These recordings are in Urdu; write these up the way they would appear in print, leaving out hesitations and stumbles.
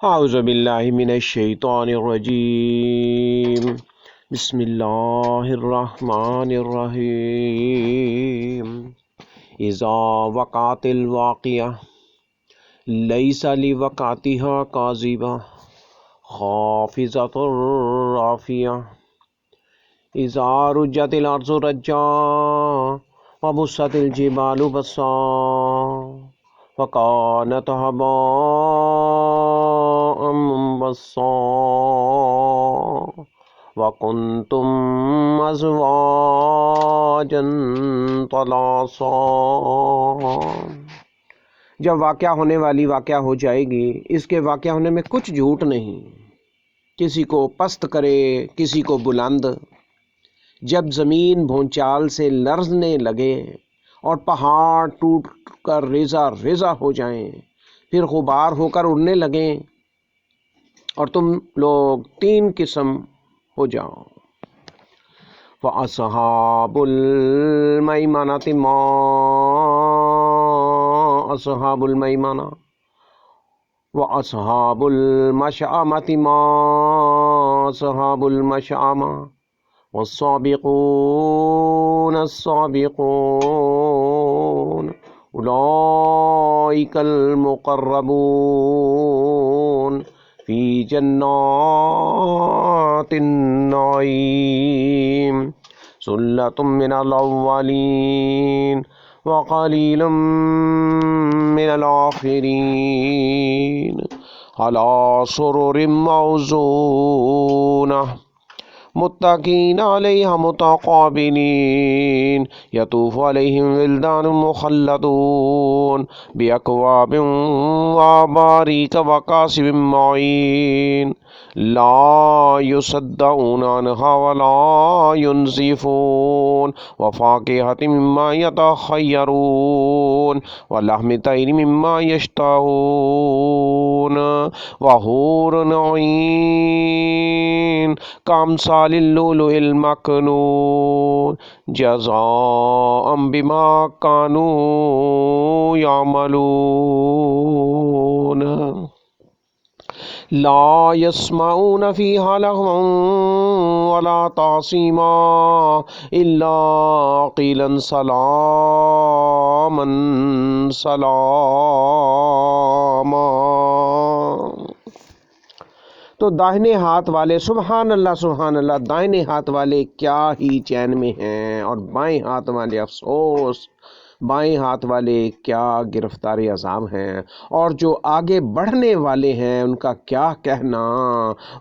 اعوذ باللہ من الشیطان الرجیم بسم اللہ الرحمن الرحیم اذا وقعت الواقعہ لیس لوقعتها کاذبہ خافضۃ رافعہ اذا رجت الارض رجا وبست الجبال بسا فكانت هباء منبثا وكنتم أزواجا ثلاثا۔ جب واقعہ ہونے والی واقعہ ہو جائے گی، اس کے واقعہ ہونے میں کچھ جھوٹ نہیں، کسی کو پست کرے کسی کو بلند، جب زمین بھونچال سے لرزنے لگے اور پہاڑ ٹوٹ کر ریزہ ریزہ ہو جائیں، پھر غبار ہو کر اڑنے لگیں اور تم لوگ تین قسم ہو جاؤ۔ فَأَصْحَابُ الْمَيْمَنَةِ مَا أَصْحَابُ الْمَيْمَنَةِ وَأَصْحَابُ الْمَشْأَمَةِ مَا أَصْحَابُ الْمَشْأَمَةِ والسابقون السابقون أولئك المقربون في جنات النعيم ثلة من الأولين وقليل من الآخرين على سرر موضونة متكئين عليها متقابلين يطوف عليهم ولدان مخلدون بأكواب وأباريق وكأس من معين لا يصدعون عنها ولا ينزفون وفاكهة مما يتخيرون ولحم طير مما يشتهون وحور عين كأمثال اللؤلؤ المكنون جزاء بما كانوا يعملون لا يسمعون فيها لغوا ولا تعصيما إلا قيلا سلاما سلاما۔ تو داہنے ہاتھ والے سبحان اللہ، دائنے ہاتھ والے کیا ہی چین میں ہیں، اور بائیں ہاتھ والے افسوس، بائیں ہاتھ والے کیا گرفتار عذاب ہیں، اور جو آگے بڑھنے والے ہیں ان کا کیا کہنا،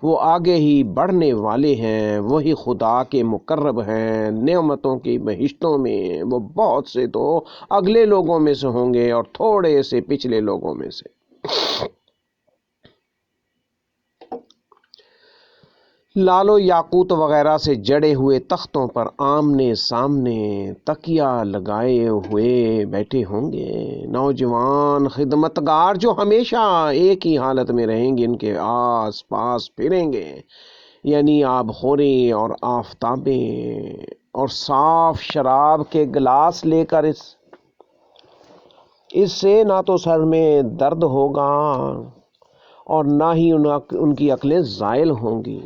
وہ آگے ہی بڑھنے والے ہیں، وہی خدا کے مقرب ہیں نعمتوں کی بہشتوں میں، وہ بہت سے تو اگلے لوگوں میں سے ہوں گے اور تھوڑے سے پچھلے لوگوں میں سے۔ لال و یاقوت وغیرہ سے جڑے ہوئے تختوں پر آمنے سامنے تکیہ لگائے ہوئے بیٹھے ہوں گے نوجوان خدمتگار، جو ہمیشہ ایک ہی حالت میں رہیں گے، ان کے آس پاس پھریں گے، یعنی آب خوریں اور آفتابیں، اور صاف شراب کے گلاس لے کر اس سے نہ تو سر میں درد ہوگا اور نہ ہی ان کی عقلیں زائل ہوں گی،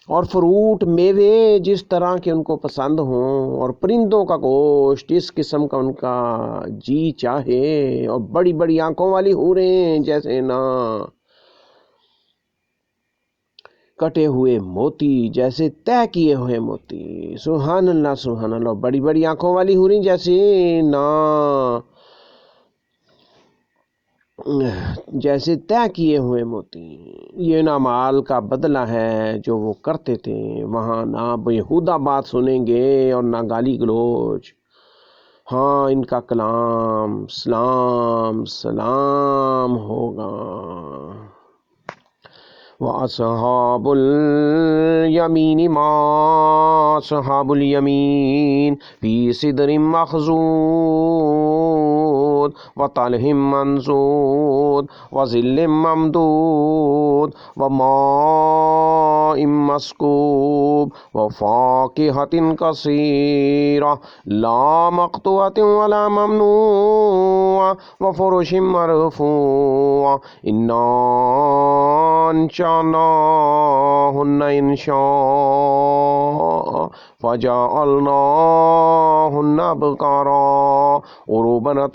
اور فروٹ میوے جس طرح کے ان کو پسند ہوں، اور پرندوں کا گوشت جس قسم کا ان کا جی چاہے، اور بڑی بڑی آنکھوں والی حوریں جیسے نہ کٹے ہوئے موتی، جیسے طے کیے ہوئے موتی، سبحان اللہ، بڑی بڑی آنکھوں والی حوریں جیسے طے کیے ہوئے موتی۔ یہ نہ مال کا بدلہ ہے جو وہ کرتے تھے، وہاں نہ بیہودہ بات سنیں گے اور نہ گالی گلوچ، ہاں ان کا کلام سلام سلام ہوگا۔ وَأَصْحَابُ الْيَمِينِ مَا أَصْحَابُ الْيَمِينِ فِي سِدْرٍ مَّخْضُودٍ وطلح منضود وظل ممدود وماء مسكوب وفاكهة كثيرة لا مقطوعة ولا ممنوعة وفرش مرفوعة إنا أنشأناهن إنشاء فجعلناهن أبكارا عربا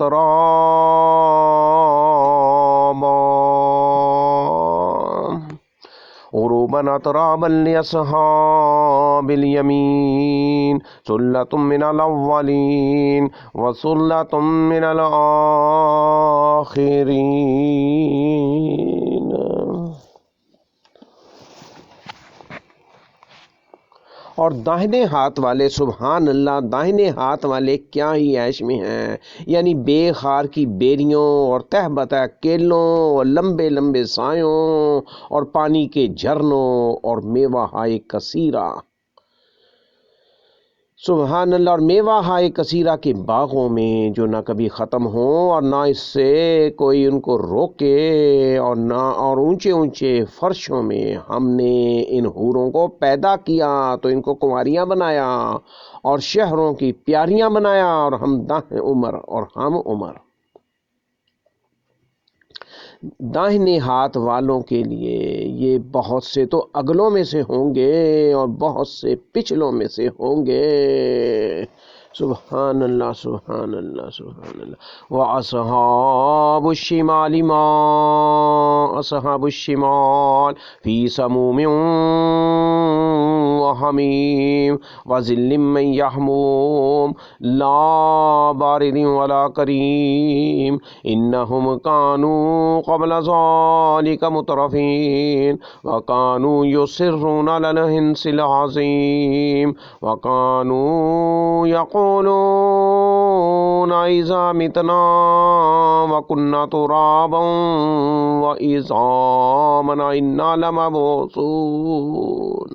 أترابا لأصحاب اليمين ثلة من الأولين وثلة من الآخرين. اور داہنے ہاتھ والے سبحان اللہ، داہنے ہاتھ والے کیا ہی عیش میں ہیں، یعنی بے خار کی بیریوں اور تہ بتہ کیلوں اور لمبے لمبے سایوں اور پانی کے جھرنوں اور میوہ ہائے کثیرہ. سبحان اللہ. اور میوہ ہائے کثیرہ کے باغوں میں جو نہ کبھی ختم ہوں اور نہ اس سے کوئی ان کو روکے، اور نہ اور اونچے اونچے فرشوں میں ہم نے ان حوروں کو پیدا کیا تو ان کو کنواریاں بنایا اور شہروں کی پیاریاں بنایا، اور ہم داہنے عمر اور ہم عمر. داہنے ہاتھ والوں کے لیے یہ بہت سے تو اگلوں میں سے ہوں گے اور بہت سے پچھلوں میں سے ہوں گے. سبحان اللہ سبحان اللہ سبحان اللہ. وَأَصْحَابُ الشِّمَالِ مَا أَصْحَابُ الشِّمَالِ فِي سَمُومٍ وَحَمِيمٍ وَظِلٍّ مِّن يَحْمُومٍ لَا بَارِدٍ وَلَا كَرِيمٍ إِنَّهُمْ كَانُوا قبل ذلك مترفين وكانوا يصرون على الحنث العظيم وكانوا يقولون إذا متنا وكنا ترابا وعظاما إنا لمبعوثون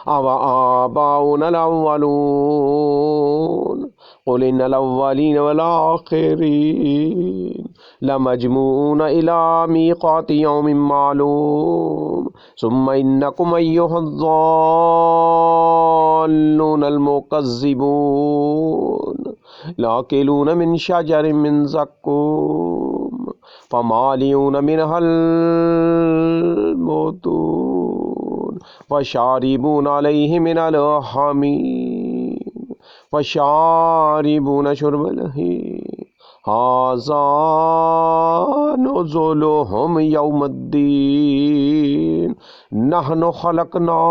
أو آباؤنا الأولون قل إن الأولين والآخرين لمجموعون إلى ميقات يوم معلوم ثم إنكم أيها الضالون المكذبون لآكلون من شجر من زقوم فمالئون منها البطون وشاربون عليه من الحميم وشاربون شرب الهيم هذا نزلهم يوم الدين نحن خلقناكم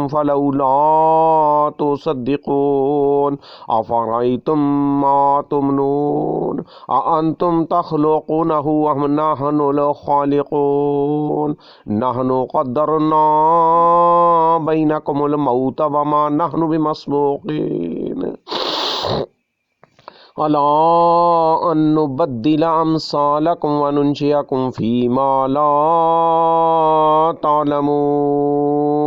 فلولا تصدقون أفرأيتم ما تمنون أأنتم تخلقونه أم نحن الخالقون نحن قدرنا بينكم الموت وما نحن بمسبوقين ألا أن نبدل أمثالكم وننشئكم فيما لا تعلمون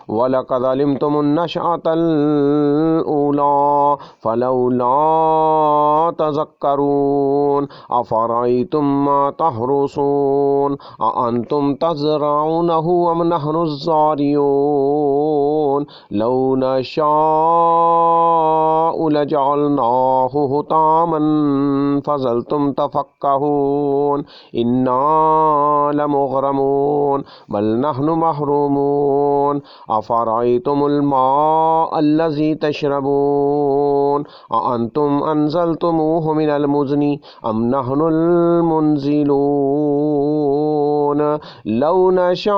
ولقد علمتم النشأة الأولى فلولا تذكرون أفرأيتم ما تحرثون أأنتم تزرعونه أم نحن الزارعون لو نشاء لجعلناه حطاما فظلتم تفكهون إنا لمغرمون بل نحن محرومون أفرأيتم الماء الذي تشربون أأنتم أنزلتموه من المزن أم نحن المنزلون لو نشاء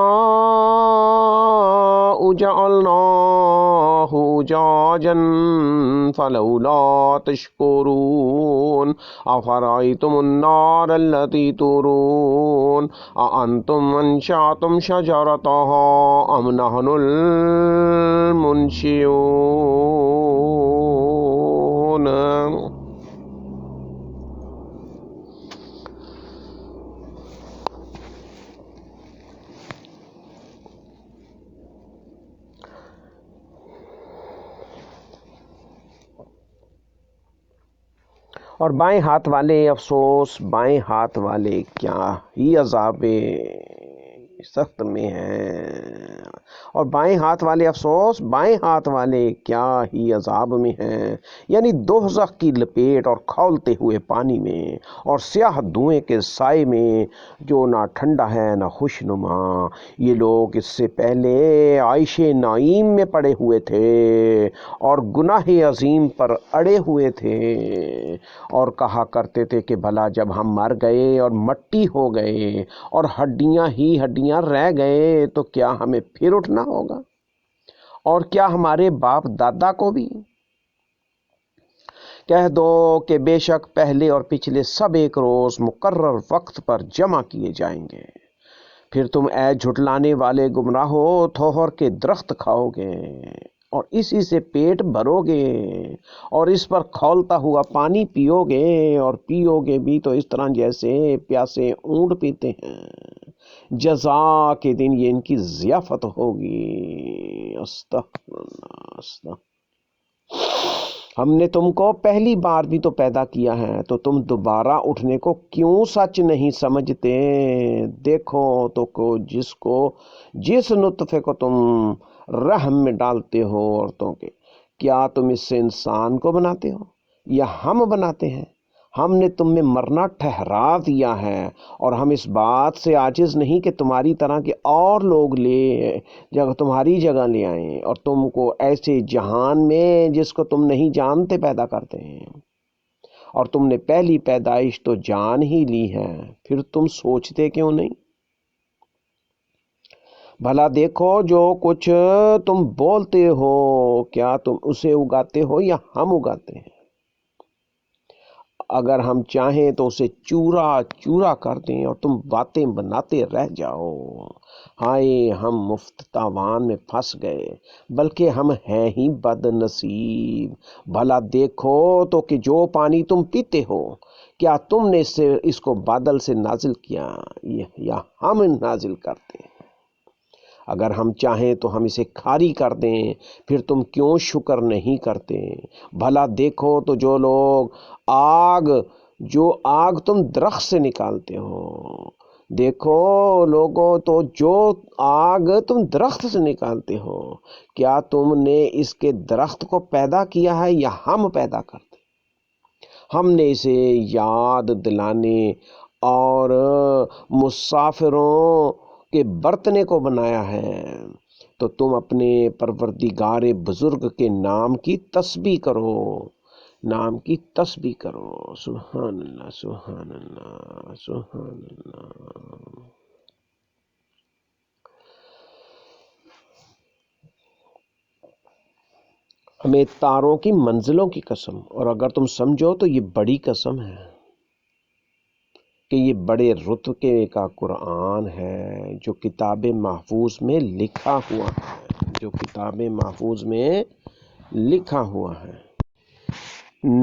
جعلناه أجاجا فلولا تشكرون أفرأيتم النار التي تورون أأنتم أنشأتم شجرتها أم نحن المنشئون اور بائیں ہاتھ والے افسوس، بائیں ہاتھ والے کیا ہی عذاب سخت میں ہیں، اور بائیں ہاتھ والے افسوس، بائیں ہاتھ والے کیا ہی عذاب میں ہیں، یعنی دوزخ کی لپیٹ اور کھولتے ہوئے پانی میں اور سیاہ دھوئیں کے سائے میں جو نہ ٹھنڈا ہے نہ خوشنما۔ یہ لوگ اس سے پہلے عیش نعیم میں پڑے ہوئے تھے اور گناہ عظیم پر اڑے ہوئے تھے، اور کہا کرتے تھے کہ بھلا جب ہم مر گئے اور مٹی ہو گئے اور ہڈیاں ہی ہڈیاں رہ گئے تو کیا ہمیں پھر اٹھنا ہوگا، اور کیا ہمارے باپ دادا کو بھی؟ کہہ دو کہ بے شک پہلے اور پچھلے سب ایک روز مقرر وقت پر جمع کیے جائیں گے، پھر تم اے جھٹلانے والے گمراہو تھوہر کے درخت کھاؤ گے اور اسی سے پیٹ بھرو گے اور اس پر کھولتا ہوا پانی پیو گے، اور پیو گے بھی تو اس طرح جیسے پیاسے اونٹ پیتے ہیں۔ جزا کے دن یہ ان کی ضیافت ہوگی۔ استغفر اللہ، استغفر۔ ہم نے تم کو پہلی بار بھی تو پیدا کیا ہے، تو تم دوبارہ اٹھنے کو کیوں سچ نہیں سمجھتے؟ دیکھو تو جس نطفے کو تم رحم میں ڈالتے ہو عورتوں کے، کیا تم اس سے انسان کو بناتے ہو یا ہم بناتے ہیں؟ ہم نے تم میں مرنا ٹھہرا دیا ہے، اور ہم اس بات سے عاجز نہیں کہ تمہاری طرح کے اور لوگ تمہاری جگہ لے آئیں اور تم کو ایسے جہان میں جس کو تم نہیں جانتے پیدا کرتے ہیں، اور تم نے پہلی پیدائش تو جان ہی لی ہے، پھر تم سوچتے کیوں نہیں؟ بھلا دیکھو جو کچھ تم بولتے ہو، کیا تم اسے اگاتے ہو یا ہم اگاتے ہیں؟ اگر ہم چاہیں تو اسے چورا چورا کر دیں اور تم باتیں بناتے رہ جاؤ۔ ہائے ہم مفت تاوان میں پھنس گئے، بلکہ ہم ہیں ہی بد نصیب۔ بھلا دیکھو تو کہ جو پانی تم پیتے ہو، کیا تم نے اس کو بادل سے نازل کیا یا ہم نازل کرتے ہیں؟ اگر ہم چاہیں تو ہم اسے کھاری کر دیں، پھر تم کیوں شکر نہیں کرتے؟ بھلا دیکھو تو جو آگ تم درخت سے نکالتے ہو، دیکھو لوگوں تو جو آگ تم درخت سے نکالتے ہو، کیا تم نے اس کے درخت کو پیدا کیا ہے یا ہم پیدا کرتے؟ ہم نے اسے یاد دلانے اور مسافروں کے برتنے کو بنایا ہے، تو تم اپنے پروردگار بزرگ کے نام کی تسبیح کرو۔ سبحان اللہ، سبحان اللہ، سبحان اللہ۔ ہمیں تاروں کی منزلوں کی قسم، اور اگر تم سمجھو تو یہ بڑی قسم ہے کہ یہ بڑے رتبے کا قرآن ہے جو کتاب محفوظ میں لکھا ہوا ہے۔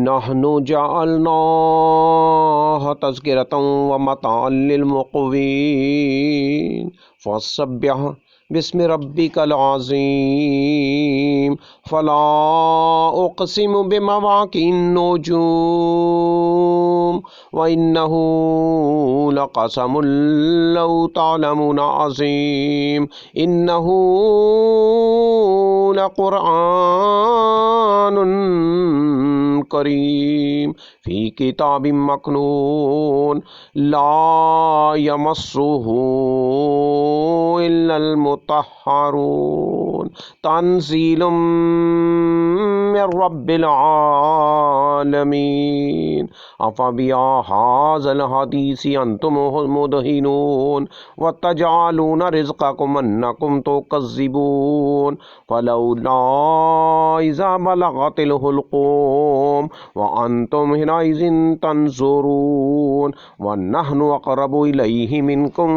نحن جعلناہ تذکرۃ ومتاعا للمقوین فسبح بسم ربک العظیم فلا اقسم بمواقع النجوم وانہ لقسم لو تعلمون عظیم انہ لقرآن کریم فی کتاب مکنون لا یمسہ الا المطہرون تنزیل من رب العالمین افبہذا الحدیث انتم مدہنون وتجعلون رزقکم انکم تکذبون فلولا اذا بلغت الحلقوم وانتم حينئذ تنظرون ونحن اقرب الیہ منکم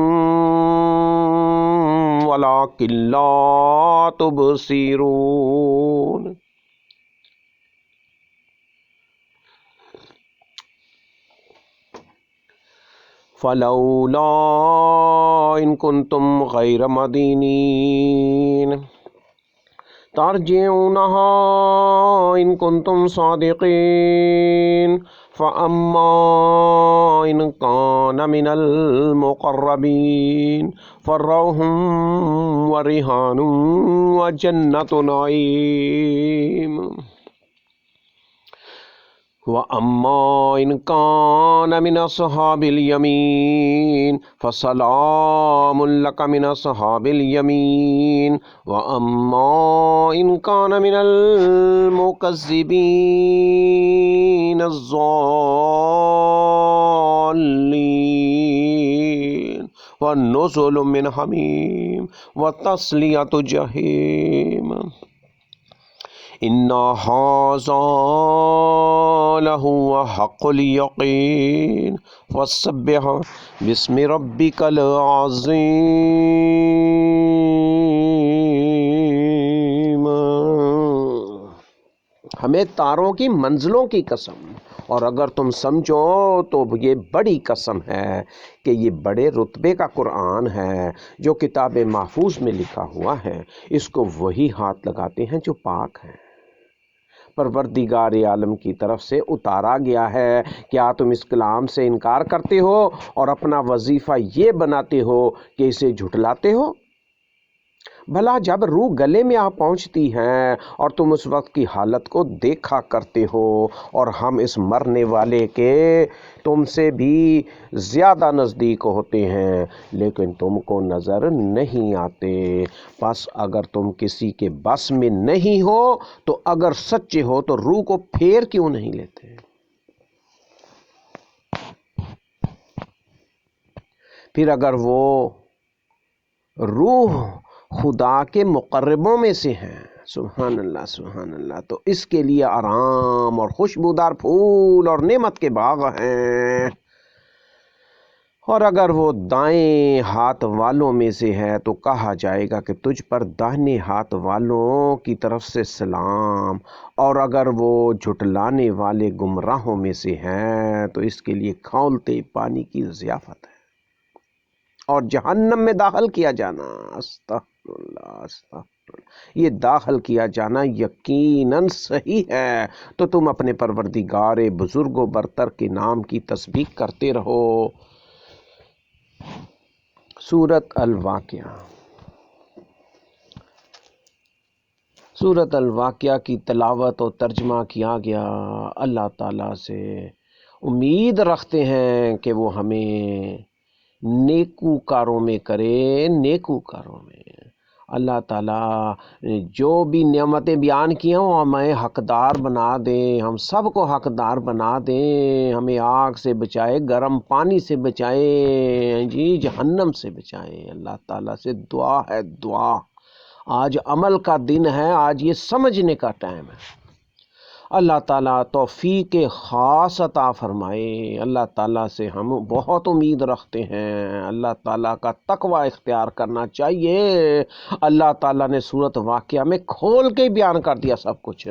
ولکن لا تبصرون۔ فلولا ان کنتم غیر مدینین ترجعونها ان کنتم صادقین فَأَمَّا إِنْ كَانَ مِنَ الْمُقَرَّبِينَ فَرَوْحٌ وَرَيْحَانٌ وَجَنَّتُ نَعِيمٍ وَأَمَّا إِنْ كَانَ مِنْ أَصْحَابِ الْيَمِينِ فَسَلَامٌ لَكَ مِنْ أَصْحَابِ الْيَمِينِ وَأَمَّا إِنْ كَانَ مِنَ الْمُكَذِّبِينَ الضَّالِّينَ وَنُزُلٌ مِّنْ حَمِيمٍ وَتَصْلِيَةُ جَحِيمٍ إِنَّ هَٰذَا لَهُوَ حَقُّ الْيَقِينِ فَسَبِّحْ بِاسْمِ رَبِّكَ الْعَظِيمِ۔ ہمیں تاروں کی منزلوں کی قسم، اور اگر تم سمجھو تو یہ بڑی قسم ہے کہ یہ بڑے رتبے کا قرآن ہے جو کتاب محفوظ میں لکھا ہوا ہے، اس کو وہی ہاتھ لگاتے ہیں جو پاک ہیں، پروردگار عالم کی طرف سے اتارا گیا ہے۔ کیا تم اس کلام سے انکار کرتے ہو اور اپنا وظیفہ یہ بناتے ہو کہ اسے جھٹلاتے ہو؟ بھلا جب روح گلے میں آ پہنچتی ہے اور تم اس وقت کی حالت کو دیکھا کرتے ہو، اور ہم اس مرنے والے کے تم سے بھی زیادہ نزدیک ہوتے ہیں لیکن تم کو نظر نہیں آتے۔ بس اگر تم کسی کے بس میں نہیں ہو تو اگر سچے ہو تو روح کو پھیر کیوں نہیں لیتے؟ پھر اگر وہ روح خدا کے مقربوں میں سے ہیں، سبحان اللہ سبحان اللہ، تو اس کے لیے آرام اور خوشبودار پھول اور نعمت کے باغ ہیں، اور اگر وہ دائیں ہاتھ والوں میں سے ہے تو کہا جائے گا کہ تجھ پر داہنے ہاتھ والوں کی طرف سے سلام، اور اگر وہ جھٹلانے والے گمراہوں میں سے ہیں تو اس کے لیے کھولتے پانی کی ضیافت ہے اور جہنم میں داخل کیا جانا، استغفر اللہ استغفر اللہ، یہ داخل کیا جانا یقیناً صحیح ہے۔ تو تم اپنے پروردگار بزرگ و برتر کے نام کی تسبیح کرتے رہو۔ سورۃ الواقعہ۔ سورۃ الواقعہ کی تلاوت و ترجمہ کیا گیا۔ اللہ تعالیٰ سے امید رکھتے ہیں کہ وہ ہمیں نیکوکاروں میں کرے، نیکوکاروں میں۔ اللہ تعالیٰ جو بھی نعمتیں بیان کی ہیں وہ ہمیں حقدار بنا دیں، ہم سب کو حقدار بنا دیں، ہمیں آگ سے بچائے، گرم پانی سے بچائے، جی جہنم سے بچائے۔ اللہ تعالیٰ سے دعا ہے، دعا۔ آج عمل کا دن ہے، آج یہ سمجھنے کا ٹائم ہے۔ اللہ تعالیٰ توفیق خاص عطا فرمائے۔ اللہ تعالیٰ سے ہم بہت امید رکھتے ہیں، اللہ تعالیٰ کا تقوی اختیار کرنا چاہیے۔ اللہ تعالیٰ نے سورۃ واقعہ میں کھول کے بیان کر دیا سب کچھ،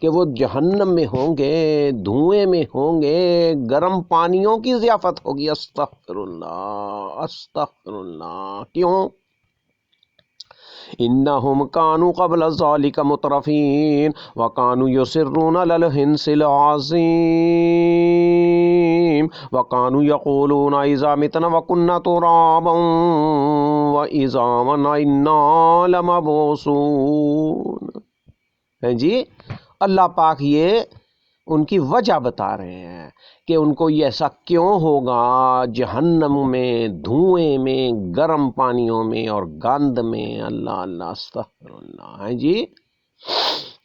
کہ وہ جہنم میں ہوں گے، دھوئیں میں ہوں گے، گرم پانیوں کی ضیافت ہوگی۔ استغفر اللہ استغفر اللہ۔ کیوں؟ انہم کانوا قبل ذالک مترفین وکانوا یصرون علی الحنث العظیم وکانوا یقولون اذا متنا وکنا ترابا وعظاما انا لمبعوثون۔ جی اللہ پاک یہ ان کی وجہ بتا رہے ہیں کہ ان کو یہ ایسا کیوں ہوگا، جہنم میں، دھوئیں میں، گرم پانیوں میں اور گند میں۔ اللہ اللہ استغفر اللہ۔ ہے جی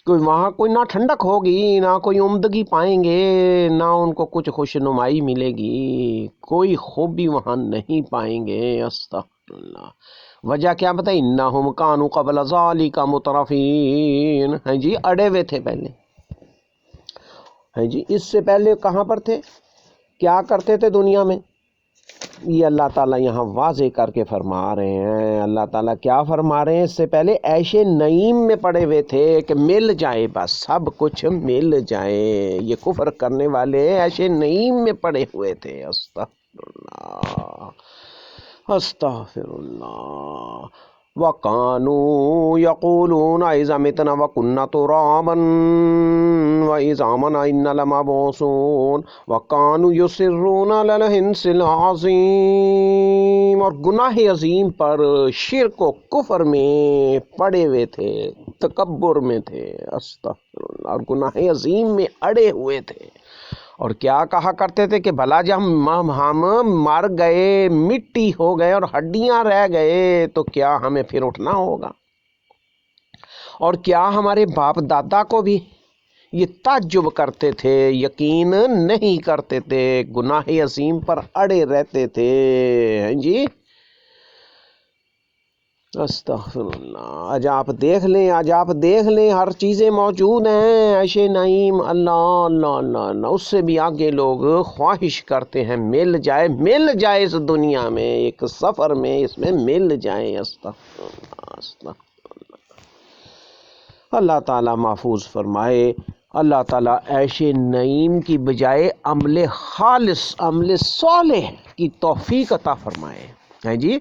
کوئی وہاں کوئی نہ ٹھنڈک ہوگی، نہ کوئی عمدگی پائیں گے، نہ ان کو کچھ خوش نمائی ملے گی، کوئی خوبی وہاں نہیں پائیں گے۔ استغفر اللہ۔ وجہ کیا بتائی؟ انہم کانوا قبل ذالک مترفین۔ ہیں جی اڑے ہوئے تھے پہلے، ہیں جی اس سے پہلے کہاں پر تھے، کیا کرتے تھے دنیا میں؟ یہ اللہ تعالیٰ یہاں واضح کر کے فرما رہے ہیں۔ اللہ تعالیٰ کیا فرما رہے ہیں؟ اس سے پہلے عیش نعیم میں پڑے ہوئے تھے کہ مل جائے، بس سب کچھ مل جائے۔ یہ کفر کرنے والے عیش نعیم میں پڑے ہوئے تھے۔ استغفر اللہ استغفر اللہ۔ وَقَانُوا يَقُولُونَ إِذَا مِتْنَا وَكُنَّا تُرَابًا وَعِظَامًا أَإِنَّا لَمَبْعُوثُونَ وَقَانُوا يُصِرُّونَ عَلَى الْحِنثِ الْعَظِيمِ، اور گناہ عظیم پر، شرک و کفر میں پڑے ہوئے تھے، تکبر میں تھے، استغفر اللہ، اور گناہ عظیم میں اڑے ہوئے تھے۔ اور کیا کہا کرتے تھے کہ بھلا جب ہم مر گئے، مٹی ہو گئے اور ہڈیاں رہ گئے تو کیا ہمیں پھر اٹھنا ہوگا؟ اور کیا ہمارے باپ دادا کو بھی یہ تعجب کرتے تھے، یقین نہیں کرتے تھے، گناہ عظیم پر اڑے رہتے تھے؟ جی استغفر اللہ۔ آج آپ دیکھ لیں ہر چیزیں موجود ہیں، عیش نعیم، اللہ اللہ اللہ اللہ، اس سے بھی آگے لوگ خواہش کرتے ہیں مل جائے اس دنیا میں، ایک سفر میں اس میں مل جائے۔ استغفر اللہ استغفر اللہ۔ اللہ تعالیٰ محفوظ فرمائے، اللہ تعالیٰ عیش نعیم کی بجائے عمل خالص، عمل صالح کی توفیق عطا فرمائے، ہے جی،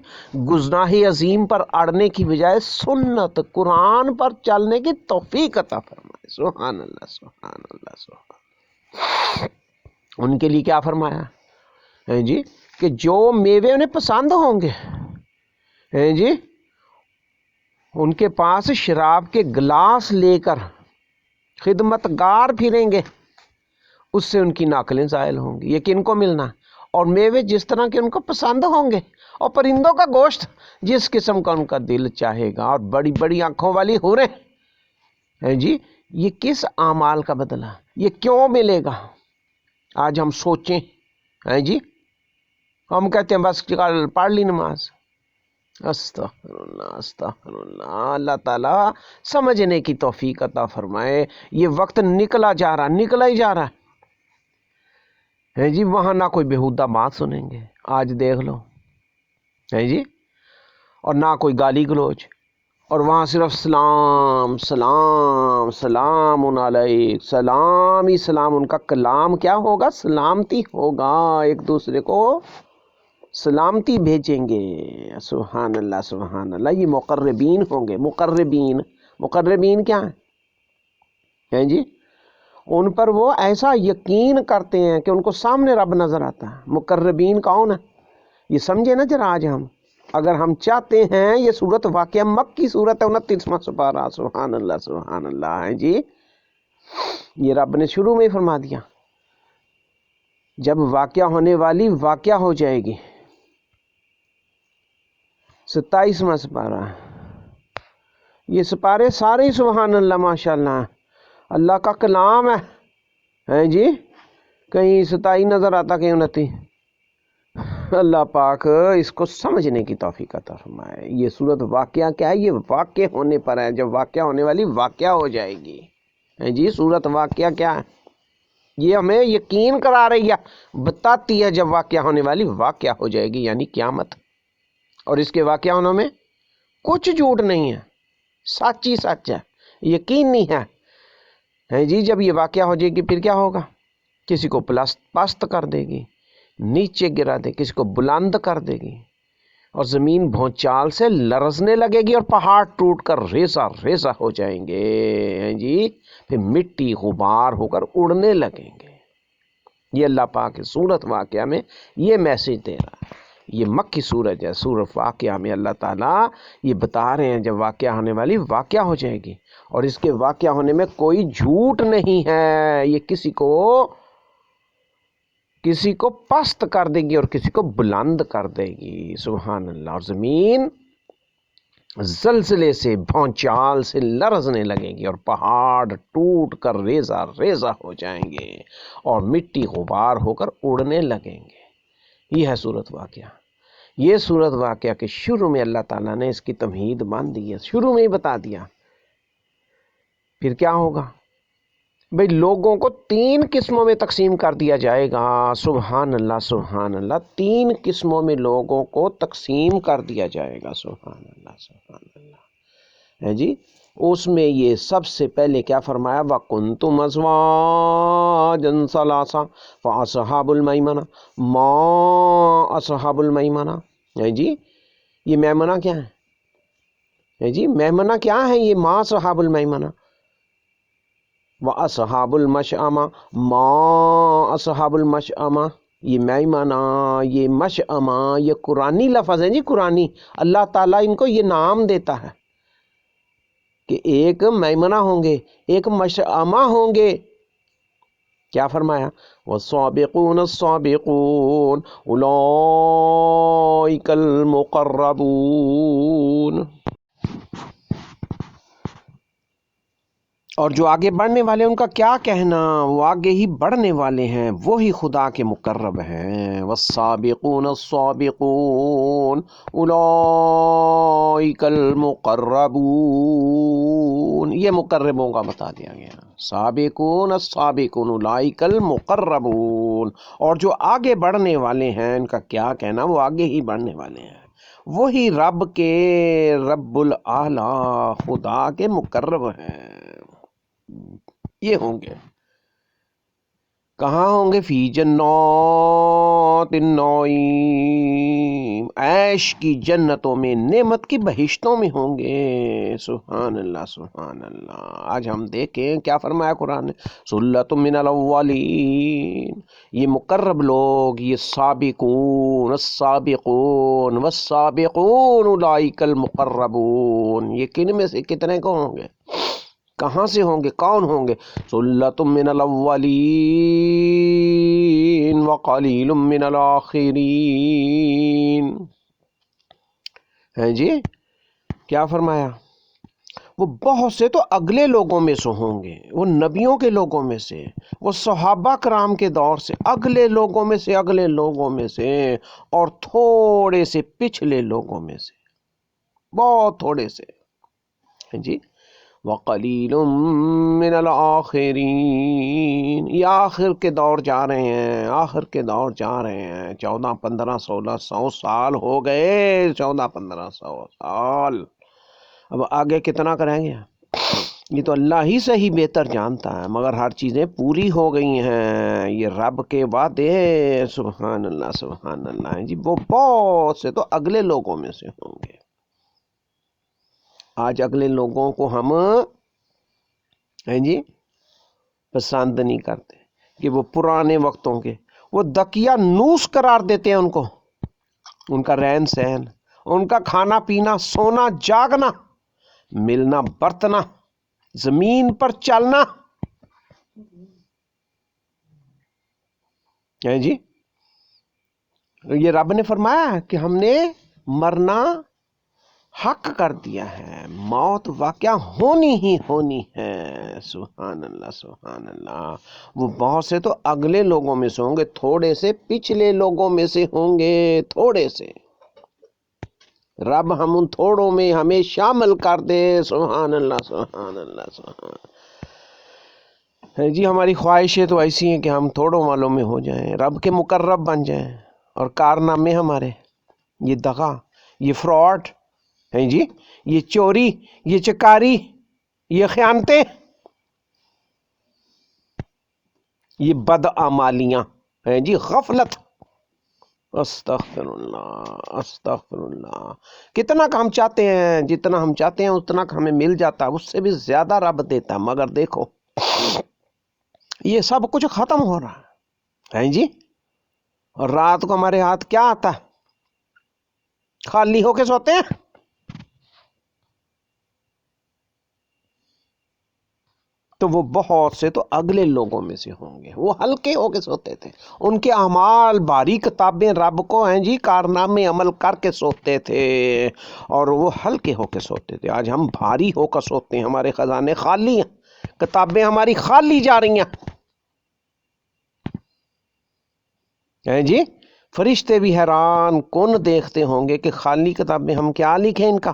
گناہ عظیم پر اڑنے کی بجائے سنت قرآن پر چلنے کی توفیق عطا فرمائے۔ سبحان اللہ سبحان اللہ سبحان اللہ۔ ان کے لیے کیا فرمایا ہے جی؟ کہ جو میوے انہیں پسند ہوں گے، ہے جی، ان کے پاس شراب کے گلاس لے کر خدمتگار پھریں گے، اس سے ان کی ناقلیں زائل ہوں گی۔ یہ کن کو ملنا؟ اور میوے جس طرح کے ان کو پسند ہوں گے، اور پرندوں کا گوشت جس قسم کا ان کا دل چاہے گا، اور بڑی بڑی آنکھوں والی حوریں، ہے جی، یہ کس اعمال کا بدلہ؟ یہ کیوں ملے گا؟ آج ہم سوچیں، ہے جی، ہم کہتے ہیں بس کل پڑھ لی نماز۔ استغفر اللہ استغفر اللہ۔ اللہ تعالیٰ سمجھنے کی توفیق عطا فرمائے۔ یہ وقت نکلا ہی جا رہا ہے جی، وہاں نہ کوئی بیہودہ بات سنیں گے، آج دیکھ لو، ہے جی، اور نہ کوئی گالی گلوچ، اور وہاں صرف سلام سلام سلام علیک، سلام ہی سلام، ان کا کلام کیا ہوگا؟ سلامتی ہوگا، ایک دوسرے کو سلامتی بھیجیں گے۔ سبحان اللہ سبحان اللہ۔ یہ مقربین ہوں گے، مقربین کیا ہیں جی؟ ان پر وہ ایسا یقین کرتے ہیں کہ ان کو سامنے رب نظر آتا ہے۔ مقربین کون ہے؟ یہ سمجھے نا ذرا آج ہم، اگر ہم چاہتے ہیں، یہ صورت واقعہ مکی صورت ہے، 29واں سپارہ، سبحان اللہ ہے جی، یہ رب نے شروع میں ہی فرما دیا، جب واقعہ ہونے والی واقعہ ہو جائے گی۔ 27واں سپارہ، یہ سپارے سارے ہی سبحان اللہ ماشاءاللہ اللہ کا کلام ہے جی، کہیں 27 نظر آتا، کہیں 29۔ اللہ پاک اس کو سمجھنے کی توفیق عطا فرمائے۔ یہ صورت واقعہ کیا ہے؟ یہ واقع ہونے پر ہے، جب واقعہ ہونے والی واقعہ ہو جائے گی، ہے جی۔ صورت واقعہ کیا ہے؟ یہ ہمیں یقین کرا رہی ہے، بتاتی ہے جب واقعہ ہونے والی واقعہ ہو جائے گی، یعنی قیامت، اور اس کے واقعہ ہونے میں کچھ جھوٹ نہیں ہے، سچ ہی سچ ہے، یقین نہیں ہے جی۔ جب یہ واقعہ ہو جائے گی پھر کیا ہوگا؟ کسی کو پست کر دے گی، نیچے گرا دے، کسی کو بلند کر دے گی، اور زمین بھونچال سے لرزنے لگے گی، اور پہاڑ ٹوٹ کر ریزہ ریزہ ہو جائیں گے، ہیں جی، پھر مٹی غبار ہو کر اڑنے لگیں گے۔ یہ اللہ پاک سورت واقعہ میں یہ میسج دے رہا ہے۔ یہ مکی سورج ہے، سورت واقعہ میں اللہ تعالیٰ یہ بتا رہے ہیں جب واقعہ ہونے والی واقعہ ہو جائے گی، اور اس کے واقعہ ہونے میں کوئی جھوٹ نہیں ہے، یہ کسی کو پست کر دے گی اور کسی کو بلند کر دے گی، سبحان اللہ۔ اور زمین زلزلے سے، بھونچال سے لرزنے لگے گی، اور پہاڑ ٹوٹ کر ریزہ ریزہ ہو جائیں گے، اور مٹی غبار ہو کر اڑنے لگیں گے۔ یہ ہے صورت واقعہ۔ یہ صورت واقعہ کے شروع میں اللہ تعالیٰ نے اس کی تمہید باندھ دی ہے، شروع میں ہی بتا دیا۔ پھر کیا ہوگا بھئی؟ لوگوں کو 3 قسموں میں تقسیم کر دیا جائے گا، سبحان اللہ سبحان اللہ، 3 قسموں میں لوگوں کو تقسیم کر دیا جائے گا، سبحان اللہ سبحان اللہ، ہے جی۔ اس میں یہ سب سے پہلے کیا فرمایا؟ وَكُنْتُمْ أَزْوَاجًا ثَلَاثًا فَأَصْحَابُ الْمَيْمَنَةِ مَا أَصْحَابُ الْمَيْمَنَةِ، ہے جی۔ یہ میمنہ کیا ہے؟ ہے جی میمنہ کیا ہے؟ یہ ما اصحاب المیمنہ، واصحاب المشأمہ، ما اصحاب المشأمہ، یہ میمنہ، یہ مشأمہ، یہ قرآنی لفظ ہیں جی، قرآنی۔ اللہ تعالیٰ ان کو یہ نام دیتا ہے کہ ایک میمنہ ہوں گے، ایک مشأمہ ہوں گے۔ کیا فرمایا؟ والسابقون السابقون اولئک المقربون۔ اور جو آگے بڑھنے والے ان کا کیا کہنا، وہ آگے ہی بڑھنے والے ہیں، وہی خدا کے مقرب ہیں۔ والسابقون السابقون اولئک المقربون، یہ مقربوں کا بتا دیا گیا، سابقون السابقون اولئک المقربون۔ اور جو آگے بڑھنے والے ہیں ان کا کیا کہنا، وہ آگے ہی بڑھنے والے ہیں، وہی رب کے، رب الاعلی خدا کے مقرب ہیں۔ یہ ہوں گے کہاں ہوں گے؟ فی جنات النعیم، عیش کی جنتوں میں، نعمت کی بہشتوں میں ہوں گے۔ سبحان اللہ سبحان اللہ۔ آج ہم دیکھیں کیا فرمایا قرآن نے، سلۃ من الاولین، یہ مقرب لوگ، یہ سابقون السابقون والسابقون اولئک المقربون، یہ کن میں سے کتنے کو ہوں گے؟ کہاں سے ہوں گے؟ کون ہوں گے؟ سلۃ من الاولین وقلیل من الاخرین۔ ہیں جی کیا فرمایا؟ وہ بہت سے تو اگلے لوگوں میں سے ہوں گے، وہ نبیوں کے لوگوں میں سے، وہ صحابہ کرام کے دور سے، اگلے لوگوں میں سے، اگلے لوگوں میں سے، اور تھوڑے سے پچھلے لوگوں میں سے، بہت تھوڑے سے۔ ہیں جی وَقَلِيلٌ مِّنَ الْآخِرِينَ، یہ آخر کے دور جا رہے ہیں، آخر کے دور جا رہے ہیں۔ 14 15 1600 سال ہو گئے، 14 1500 سال، اب آگے کتنا کریں گے؟ یہ تو اللہ ہی سے ہی بہتر جانتا ہے، مگر ہر چیزیں پوری ہو گئی ہیں، یہ رب کے وعدے، سبحان اللہ سبحان اللہ ہیں جی۔ وہ بہت سے تو اگلے لوگوں میں سے ہوں گے۔ آج اگلے لوگوں کو ہم ہیں جی پسند نہیں کرتے کہ وہ پرانے وقتوں کے، وہ دکیا نوس قرار دیتے ہیں ان کو، ان کا رہن سہن، ان کا کھانا پینا، سونا جاگنا، ملنا برتنا، زمین پر چلنا، ہیں جی یہ رب نے فرمایا کہ ہم نے مرنا حق کر دیا ہے، موت واقعہ ہونی ہی ہونی ہے۔ سبحان اللہ سبحان اللہ۔ وہ بہت سے تو اگلے لوگوں میں سے ہوں گے، تھوڑے سے پچھلے لوگوں میں سے ہوں گے، تھوڑے سے۔ رب ہم ان تھوڑوں میں ہمیں شامل کر دے، سبحان اللہ سبحان اللہ سبحان۔ جی ہماری خواہشیں تو ایسی ہیں کہ ہم تھوڑوں والوں میں ہو جائیں، رب کے مقرب بن جائیں، اور کارنامے ہمارے یہ دغا، یہ فراڈ ہیں جی، یہ چوری، یہ چکاری، یہ خیانتیں، یہ بدعمالیاں ہیں جی، غفلت، استغفر اللہ استغفر اللہ۔ کتنا کا ہم چاہتے ہیں، جتنا ہم چاہتے ہیں اتنا کا ہمیں مل جاتا، اس سے بھی زیادہ رب دیتا، مگر دیکھو یہ سب کچھ ختم ہو رہا ہے جی۔ اور رات کو ہمارے ہاتھ کیا آتا ہے؟ خالی ہو کے سوتے ہیں۔ تو وہ بہت سے تو اگلے لوگوں میں سے ہوں گے، وہ ہلکے ہو کے سوتے تھے، ان کے اعمال باری کتابیں رب کو ہیں جی، کارنامے عمل کر کے سوتے تھے، اور وہ ہلکے ہو کے سوتے تھے۔ آج ہم بھاری ہو کر سوتے ہیں، ہمارے خزانے خالی ہیں، کتابیں ہماری خالی جا رہی ہیں جی۔ فرشتے بھی حیران کن دیکھتے ہوں گے کہ خالی کتابیں، ہم کیا لکھیں ان کا،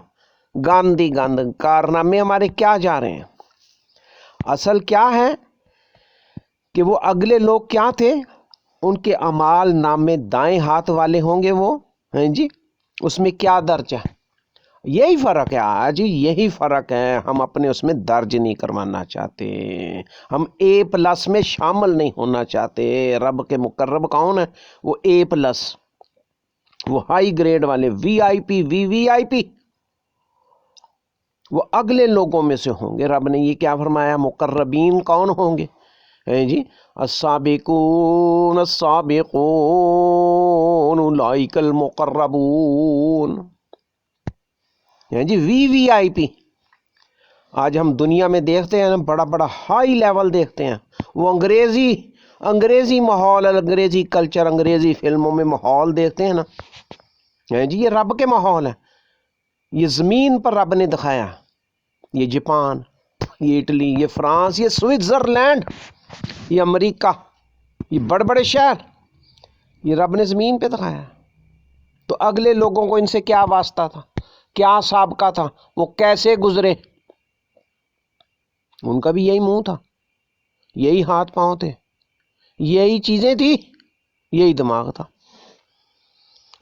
گاندھی گاند، کارنامے ہمارے کیا جا رہے ہیں۔ اصل کیا ہے کہ وہ اگلے لوگ کیا تھے، ان کے اعمال نامے دائیں ہاتھ والے ہوں گے وہ، ہیں جی، اس میں کیا درج ہے، یہی فرق ہے آج، یہی فرق ہے۔ ہم اپنے اس میں درج نہیں کروانا چاہتے، ہم A+ میں شامل نہیں ہونا چاہتے۔ رب کے مقرب کون ہے؟ وہ A+، وہ ہائی گریڈ والے، VIP، VVIP۔ وہ اگلے لوگوں میں سے ہوں گے. رب نے یہ کیا فرمایا؟ مقربین کون ہوں گے؟ جی السابقون السابقون اولئک المقربون. جی وی آئی پی. آج ہم دنیا میں دیکھتے ہیں نا، بڑا بڑا ہائی لیول دیکھتے ہیں، وہ انگریزی ماحول، انگریزی کلچر، انگریزی فلموں میں ماحول دیکھتے ہیں نا. جی یہ رب کے ماحول ہے. یہ زمین پر رب نے دکھایا. یہ جاپان، یہ اٹلی، یہ فرانس، یہ سوئٹزرلینڈ، یہ امریکہ، یہ بڑے بڑے شہر، یہ رب نے زمین پہ دکھایا. تو اگلے لوگوں کو ان سے کیا واسطہ تھا؟ کیا سابقہ تھا؟ وہ کیسے گزرے؟ ان کا بھی یہی منہ تھا، یہی ہاتھ پاؤں تھے، یہی چیزیں تھی، یہی دماغ تھا.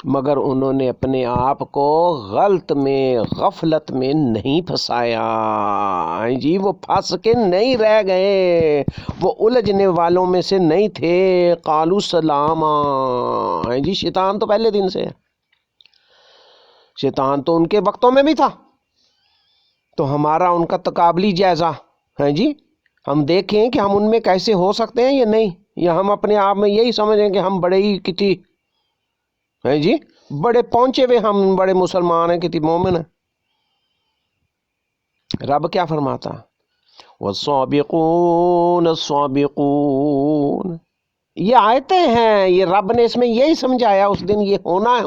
مگر انہوں نے اپنے آپ کو غفلت میں نہیں پھنسایا. جی وہ پھنس کے نہیں رہ گئے، وہ الجھنے والوں میں سے نہیں تھے. قالوا سلاما. جی شیطان تو پہلے دن سے ہے، شیطان تو ان کے وقتوں میں بھی تھا. تو ہمارا ان کا تقابلی جائزہ ہے جی، ہم دیکھیں کہ ہم ان میں کیسے ہو سکتے ہیں یا نہیں، یا ہم اپنے آپ میں یہی سمجھیں کہ ہم بڑے ہی کتی ہیں جی، بڑے پہنچے ہوئے، ہم بڑے مسلمان ہیں، کتی مومن ہیں. رب کیا فرماتا؟ والسابقون السابقون. یہ آیتیں ہیں، یہ رب نے اس میں یہی سمجھایا اس دن یہ ہونا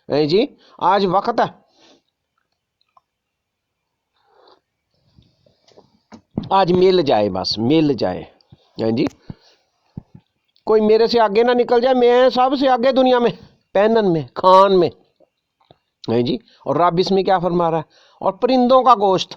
ہے جی. آج وقت ہے، آج مل جائے، بس مل جائے جی. کوئی میرے سے آگے نہ نکل جائے، میں سب سے آگے دنیا میں، پہنن میں، کھان میں جی. اور رب اس میں کیا فرما رہا ہے؟ اور پرندوں کا گوشت.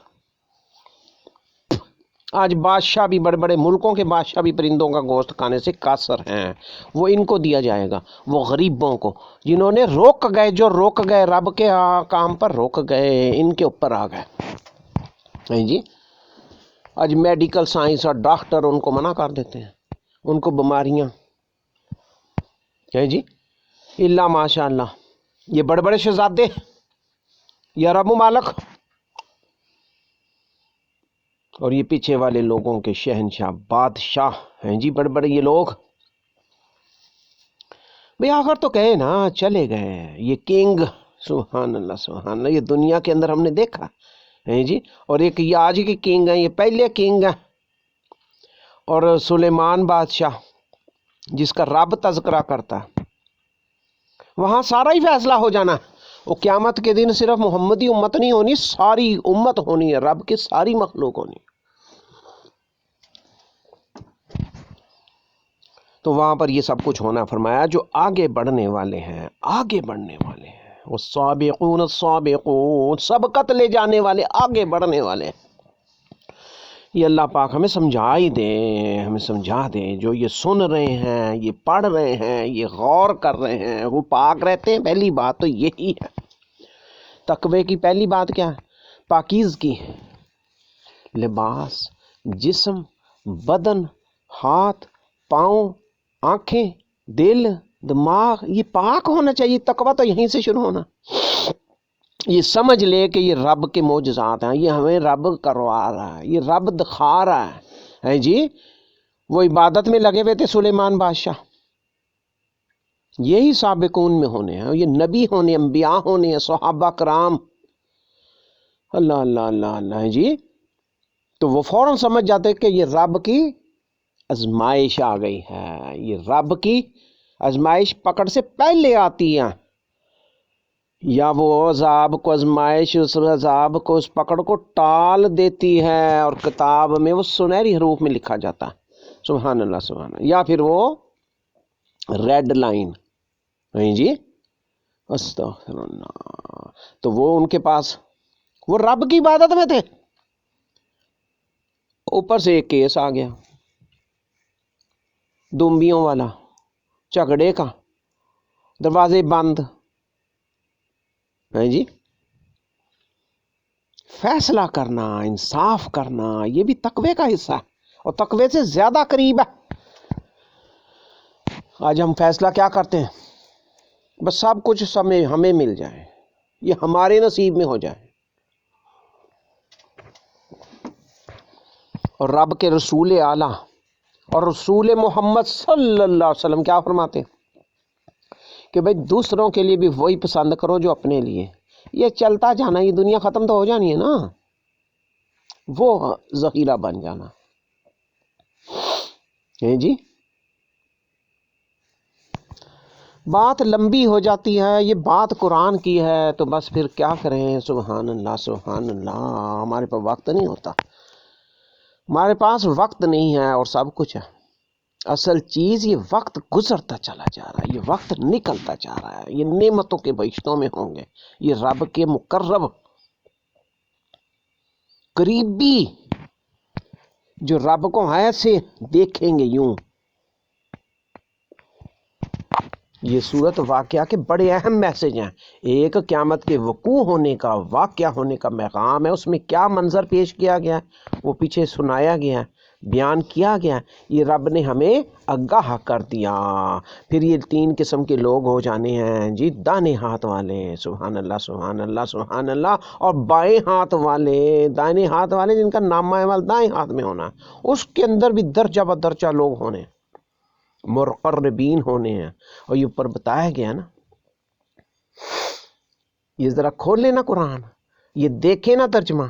آج بادشاہ بھی، بڑے بڑے ملکوں کے بادشاہ بھی پرندوں کا گوشت کھانے سے قاصر ہیں. وہ ان کو دیا جائے گا، وہ غریبوں کو، جنہوں نے روک گئے، جو روک گئے رب کے کام پر، روک گئے، ان کے اوپر آ گئے جی. آج میڈیکل سائنس اور ڈاکٹر ان کو منع کر دیتے ہیں، ان کو بیماریاں جی. اللہ ماشاء اللہ، یہ بڑے بڑے شہزادے یا عرب ممالک اور یہ پیچھے والے لوگوں کے شہنشاہ بادشاہ ہیں جی، بڑے بڑے یہ لوگ. بھئی آخر تو کہے نا، چلے گئے یہ کنگ. سبحان اللہ سبحان اللہ. یہ دنیا کے اندر ہم نے دیکھا ہے جی. اور ایک یہ آج کی کنگ ہیں، یہ پہلے کنگ ہیں. اور سلیمان بادشاہ جس کا رب تذکرہ کرتا ہے، وہاں سارا ہی فیصلہ ہو جانا. وہ قیامت کے دن صرف محمدی امت نہیں ہونی، ساری امت ہونی ہے، رب کی ساری مخلوق ہونی. تو وہاں پر یہ سب کچھ ہونا. فرمایا جو آگے بڑھنے والے ہیں، آگے بڑھنے والے ہیں، وہ سابقون السابقون، سبقت لے جانے والے، آگے بڑھنے والے. یہ اللہ پاک ہمیں سمجھا ہی دے، ہمیں سمجھا دے. جو یہ سن رہے ہیں، یہ پڑھ رہے ہیں، یہ غور کر رہے ہیں، وہ پاک رہتے ہیں. پہلی بات تو یہی ہے. تقوی کی پہلی بات کیا ہے؟ پاکیزگی. لباس، جسم، بدن، ہاتھ، پاؤں، آنکھیں، دل، دماغ، یہ پاک ہونا چاہیے. تقوی تو یہیں سے شروع ہونا. یہ سمجھ لے کہ یہ رب کے معجزات ہیں، یہ ہمیں رب کروا رہا ہے، یہ رب دکھا رہا ہے جی. وہ عبادت میں لگے ہوئے تھے سلیمان بادشاہ. یہی سابقون میں ہونے ہیں، یہ نبی ہونے، انبیاء ہونے ہیں، صحابہ کرام. اللہ اللہ اللہ اللہ جی. تو وہ فوراً سمجھ جاتے کہ یہ رب کی آزمائش آ گئی ہے. یہ رب کی آزمائش پکڑ سے پہلے آتی ہے، یا وہ عذاب کو، آزمائش اس عذاب کو، اس پکڑ کو ٹال دیتی ہے، اور کتاب میں وہ سنہری حروف میں لکھا جاتا ہے. سبحان اللہ سبحان اللہ. یا پھر وہ ریڈ لائن جی. استغفر اللہ. تو وہ ان کے پاس، وہ رب کی عبادت میں تھے، اوپر سے ایک کیس آ گیا دمبیوں والا، جھگڑے کا، دروازے بند جی. فیصلہ کرنا، انصاف کرنا، یہ بھی تقوی کا حصہ ہے، اور تقوی سے زیادہ قریب ہے. آج ہم فیصلہ کیا کرتے ہیں؟ بس سب کچھ ہمیں مل جائے، یہ ہمارے نصیب میں ہو جائے. اور رب کے رسول اعلیٰ اور رسول محمد صلی اللہ علیہ وسلم کیا فرماتے ہیں کہ بھائی دوسروں کے لیے بھی وہی پسند کرو جو اپنے لیے. یہ چلتا جانا، یہ دنیا ختم تو ہو جانی ہے نا، وہ ذخیرہ بن جانا ہے جی. بات لمبی ہو جاتی ہے، یہ بات قرآن کی ہے تو بس پھر کیا کریں. سبحان اللہ سبحان اللہ. ہمارے پاس وقت نہیں ہوتا، ہمارے پاس وقت نہیں ہے اور سب کچھ ہے. اصل چیز یہ وقت گزرتا چلا جا رہا ہے، یہ وقت نکلتا جا رہا ہے. یہ نعمتوں کے بہشتوں میں ہوں گے، یہ رب کے مقرب قریبی جو رب کو ایسے دیکھیں گے یوں. یہ صورت واقعہ کے بڑے اہم میسج ہیں. ایک قیامت کے وقوع ہونے کا، واقعہ ہونے کا پیغام ہے. اس میں کیا منظر پیش کیا گیا ہے وہ پیچھے سنایا گیا ہے، بیان کیا گیا ہے. یہ رب نے ہمیں آگاہ کر دیا. پھر یہ 3 قسم کے لوگ ہو جانے ہیں جی. دانے ہاتھ والے، سبحان اللہ سبحان اللہ سبحان اللہ، اور بائیں ہاتھ والے. دائیں ہاتھ والے جن کا نامہ اعمال دائیں ہاتھ میں ہونا، اس کے اندر بھی درجہ بدرجہ لوگ ہونے، مقربین ہونے ہیں. اور یہ اوپر بتایا گیا نا، یہ ذرا کھول لینا قرآن، یہ دیکھیں نا ترجمہ،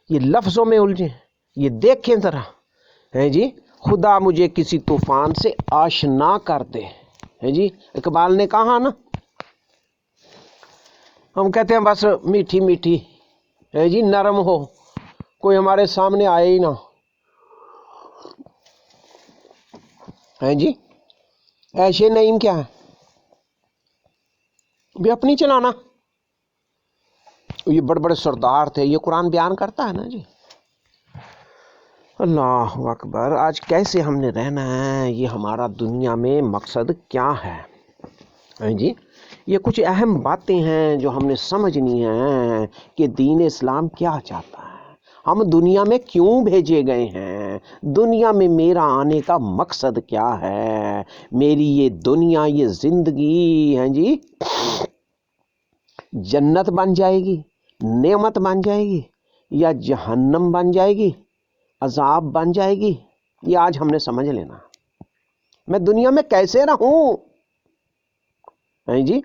یہ لفظوں میں الجھیں، یہ دیکھیں ذرا ہے جی. خدا مجھے کسی طوفان سے آشنا کر دے ہے جی. اقبال نے کہا نا، ہم کہتے ہیں بس میٹھی میٹھی ہے جی نرم ہو، کوئی ہمارے سامنے آئے ہی نہ ہے جی. ایشے نعیم کیا ہے بھی اپنی چلانا. یہ بڑے بڑے سردار تھے، یہ قرآن بیان کرتا ہے نا جی. اللہ اکبر. آج کیسے ہم نے رہنا ہے، یہ ہمارا دنیا میں مقصد کیا ہے جی. یہ کچھ اہم باتیں ہیں جو ہم نے سمجھنی ہیں کہ دین اسلام کیا چاہتا ہے، ہم دنیا میں کیوں بھیجے گئے ہیں، دنیا میں میرا آنے کا مقصد کیا ہے. میری یہ دنیا، یہ زندگی ہے جی، جنت بن جائے گی، نعمت بن جائے گی، یا جہنم بن جائے گی، عذاب بن جائے گی. یہ آج ہم نے سمجھ لینا. میں دنیا میں کیسے رہوں ہے جی.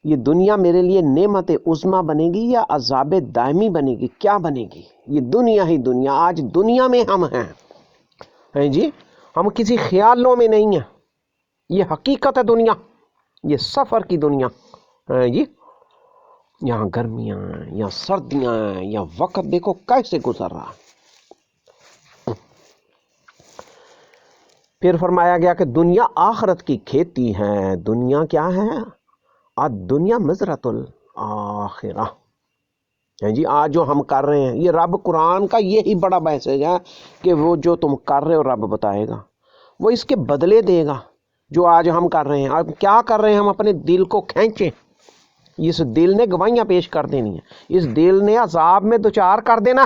یہ دنیا میرے لیے نعمت عظمیٰ بنے گی یا عذاب دائمی بنے گی، کیا بنے گی. یہ دنیا ہی دنیا. آج دنیا میں ہم ہیں جی. ہم کسی خیالوں میں نہیں ہیں، یہ حقیقت ہے دنیا، یہ سفر کی دنیا ہے جی. یہاں گرمیاں ہیں، یہاں سردیاں ہیں، یہاں وقت دیکھو کیسے گزر رہا. پھر فرمایا گیا کہ دنیا آخرت کی کھیتی ہے. دنیا کیا ہے؟ دنیا مزرعۃ الآخرہ ہے جی. آج جو ہم کر رہے ہیں، یہ رب قرآن کا یہی بڑا میسج ہے کہ وہ جو تم کر رہے ہو رب بتائے گا، وہ اس کے بدلے دے گا. جو آج ہم کر رہے ہیں، اب کیا کر رہے ہیں؟ ہم اپنے دل کو کھینچیں. اس دل نے گواہیاں پیش کر دینی ہیں، اس دل نے عذاب میں دوچار کر دینا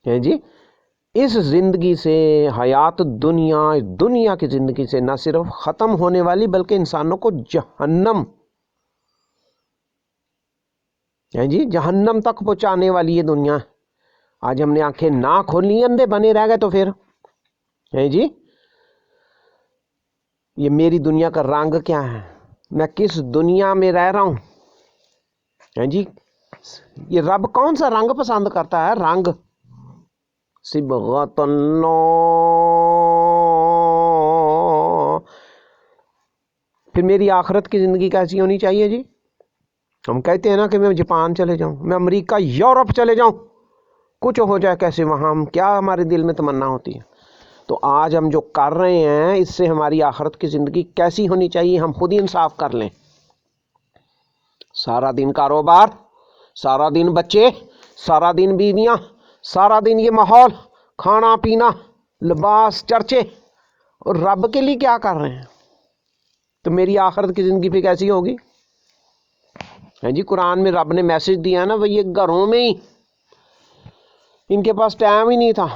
ہے جی. اس زندگی سے، حیات دنیا کی زندگی سے نہ صرف ختم ہونے والی بلکہ انسانوں کو جہنم ہے جی، جہنم تک پہنچانے والی یہ دنیا. آج ہم نے آنکھیں نہ کھولی، اندھے بنے رہ گئے تو پھر ہے جی. یہ میری دنیا کا رنگ کیا ہے، میں کس دنیا میں رہ رہا ہوں ہے جی. یہ رب کون سا رنگ پسند کرتا ہے؟ رنگ صبغۃ اللہ. پھر میری آخرت کی زندگی کیسی ہونی چاہیے جی؟ ہم کہتے ہیں نا کہ میں جاپان چلے جاؤں، میں امریکہ، یورپ چلے جاؤں، کچھ ہو جائے کیسے وہاں، ہم کیا ہمارے دل میں تمنا ہوتی ہے. تو آج ہم جو کر رہے ہیں اس سے ہماری آخرت کی زندگی کیسی ہونی چاہیے، ہم خود ہی انصاف کر لیں. سارا دن کاروبار، سارا دن بچے، سارا دن بیویاں، سارا دن یہ ماحول، کھانا پینا، لباس، چرچے، اور رب کے لیے کیا کر رہے ہیں؟ تو میری آخرت کی زندگی پہ کیسی ہوگی ہے جی. قرآن میں رب نے میسج دیا نا، وہ یہ گھروں میں ہی ان کے پاس ٹائم ہی نہیں تھا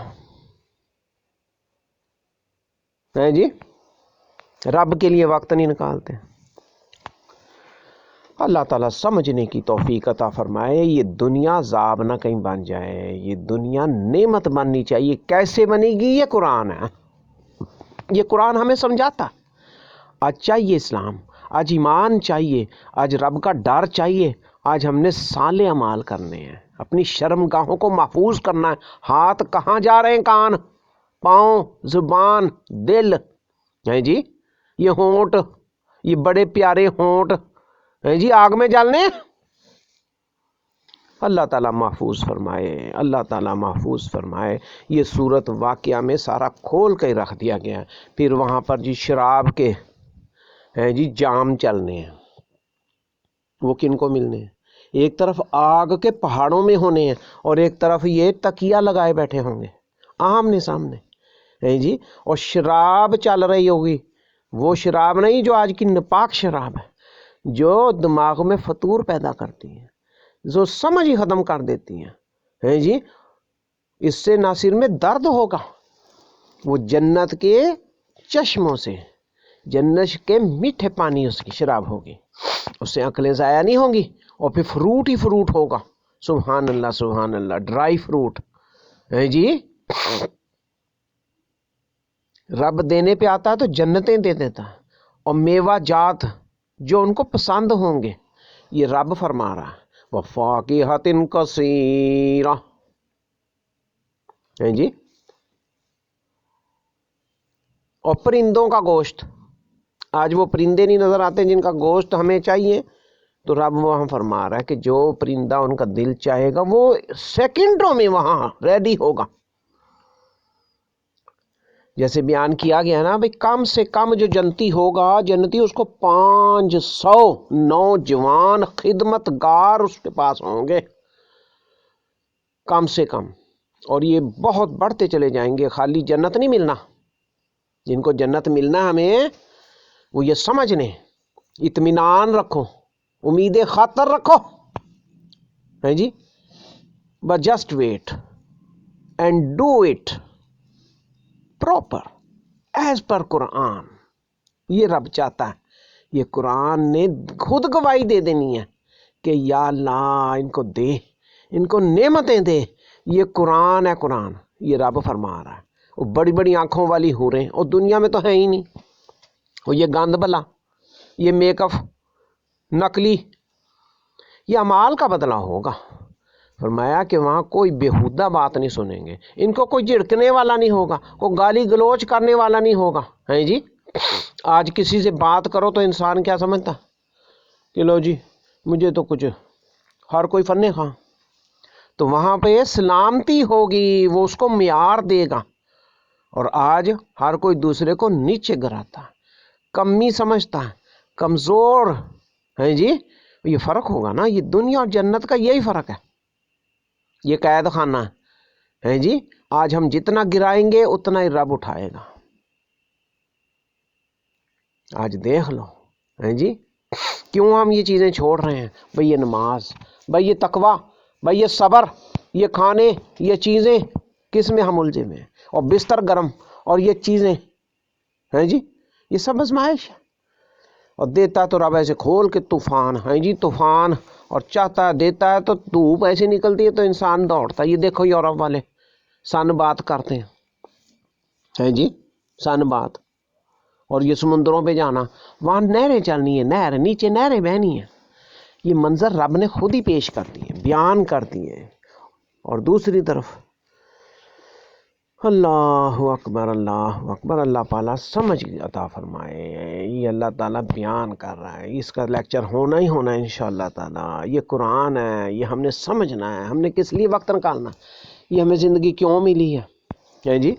ہے جی، رب کے لیے وقت نہیں نکالتے. اللہ تعالیٰ سمجھنے کی توفیق عطا فرمائے. یہ دنیا عذاب نہ کہیں بن جائے، یہ دنیا نعمت بننی چاہیے. کیسے بنے گی؟ یہ قرآن ہے، یہ قرآن ہمیں سمجھاتا. آج چاہیے اسلام، آج ایمان چاہیے، آج رب کا ڈر چاہیے. آج ہم نے صالح اعمال کرنے ہیں، اپنی شرم گاہوں کو محفوظ کرنا ہے. ہاتھ کہاں جا رہے ہیں؟ کان، پاؤں، زبان، دل ہے جی. یہ ہونٹ، یہ بڑے پیارے ہونٹ ہے جی، آگ میں جلنے. اللہ تعالیٰ محفوظ فرمائے، اللہ تعالیٰ محفوظ فرمائے. یہ صورت واقعہ میں سارا کھول کے رکھ دیا گیا ہے. پھر وہاں پر جی شراب کے ہے جی جام چلنے ہیں. وہ کن کو ملنے ہیں؟ ایک طرف آگ کے پہاڑوں میں ہونے ہیں، اور ایک طرف یہ تکیہ لگائے بیٹھے ہوں گے آمنے سامنے ہے جی. اور شراب چل رہی ہوگی، وہ شراب نہیں جو آج کی ناپاک شراب ہے، جو دماغ میں فطور پیدا کرتی ہے، جو سمجھ ہی ختم کر دیتی ہیں جی. اس سے نہ صرف میں درد ہوگا، وہ جنت کے چشموں سے، جنت کے میٹھے پانی اس کی شراب ہوگی، اس سے عقلیں ضائع نہیں ہوں گی. اور پھر فروٹ ہی فروٹ ہوگا. سبحان اللہ سبحان اللہ. ڈرائی فروٹ ہے جی. رب دینے پہ آتا ہے تو جنتیں دے دیتا ہے، اور میوہ جات جو ان کو پسند ہوں گے. یہ رب فرما رہا ہے وَفَاكِهَةٍ كَثِيرَةٍ ہے جی. اور پرندوں کا گوشت، آج وہ پرندے نہیں نظر آتے جن کا گوشت ہمیں چاہیے، تو رب وہاں فرما رہا ہے کہ جو پرندہ ان کا دل چاہے گا وہ سیکنڈوں میں وہاں ریڈی ہوگا. جیسے بیان کیا گیا نا بھائی، کم سے کم جو جنتی ہوگا، جنتی اس کو 500 نوجوان خدمت گار اس کے پاس ہوں گے کم سے کم. اور یہ بہت بڑھتے چلے جائیں گے. خالی جنت نہیں ملنا، جن کو جنت ملنا ہمیں وہ یہ سمجھ لیں، اطمینان رکھو، امید خاطر رکھو ہے جی. بس just wait and do it proper as per Quran. یہ رب چاہتا ہے. یہ قرآن نے خود گواہی دے دینی ہے کہ یا اللہ ان کو دے، ان کو نعمتیں دے. یہ قرآن ہے، قرآن. یہ رب فرما رہا ہے. وہ بڑی بڑی آنکھوں والی حوریں اور دنیا میں تو ہے ہی نہیں. اور یہ گند بلا، یہ میک اپ نقلی، یہ اعمال کا بدلہ ہوگا. فرمایا کہ وہاں کوئی بیہودہ بات نہیں سنیں گے، ان کو کوئی جھڑکنے والا نہیں ہوگا، کوئی گالی گلوچ کرنے والا نہیں ہوگا ہے جی. آج کسی سے بات کرو تو انسان کیا سمجھتا کہ لو جی مجھے تو کچھ، ہر کوئی فن خواہ. تو وہاں پہ سلامتی ہوگی، وہ اس کو معیار دے گا. اور آج ہر کوئی دوسرے کو نیچے گراتا، کمی سمجھتا ہے، کمزور ہے جی. یہ فرق ہوگا نا. یہ دنیا اور جنت کا یہی فرق ہے. یہ قید خانہ ہے جی. آج ہم جتنا گرائیں گے اتنا ہی رب اٹھائے گا. آج دیکھ لو ہے جی کیوں ہم یہ چیزیں چھوڑ رہے ہیں. بھئی یہ نماز، بھئی یہ تقوی، بھئی یہ صبر، یہ کھانے، یہ چیزیں کس میں ہم الجھے میں ہیں. اور بستر گرم اور یہ چیزیں ہیں جی، یہ سب آزمائش ہے. اور دیتا تو رب ایسے کھول کے طوفان ہے جی، طوفان. اور چاہتا ہے دیتا ہے تو دھوپ ایسی نکلتی ہے تو انسان دوڑتا ہے. یہ دیکھو یورپ والے سن بات کرتے ہیں جی، سن بات. اور یہ سمندروں پہ جانا، وہاں نہریں چلنی ہیں، نہر نیچے نہریں بہنی ہیں. یہ منظر رب نے خود ہی پیش کر دیے، بیان کر دیے. اور دوسری طرف اللہ اکبر اللہ اکبر. اللہ تعالیٰ سمجھ عطا فرمائے. یہ اللہ تعالیٰ بیان کر رہا ہے، اس کا لیکچر ہونا ہی ہونا ہے انشاءاللہ تعالیٰ. یہ قرآن ہے، یہ ہم نے سمجھنا ہے. ہم نے کس لیے وقت نکالنا، یہ ہمیں زندگی کیوں ملی ہے جی.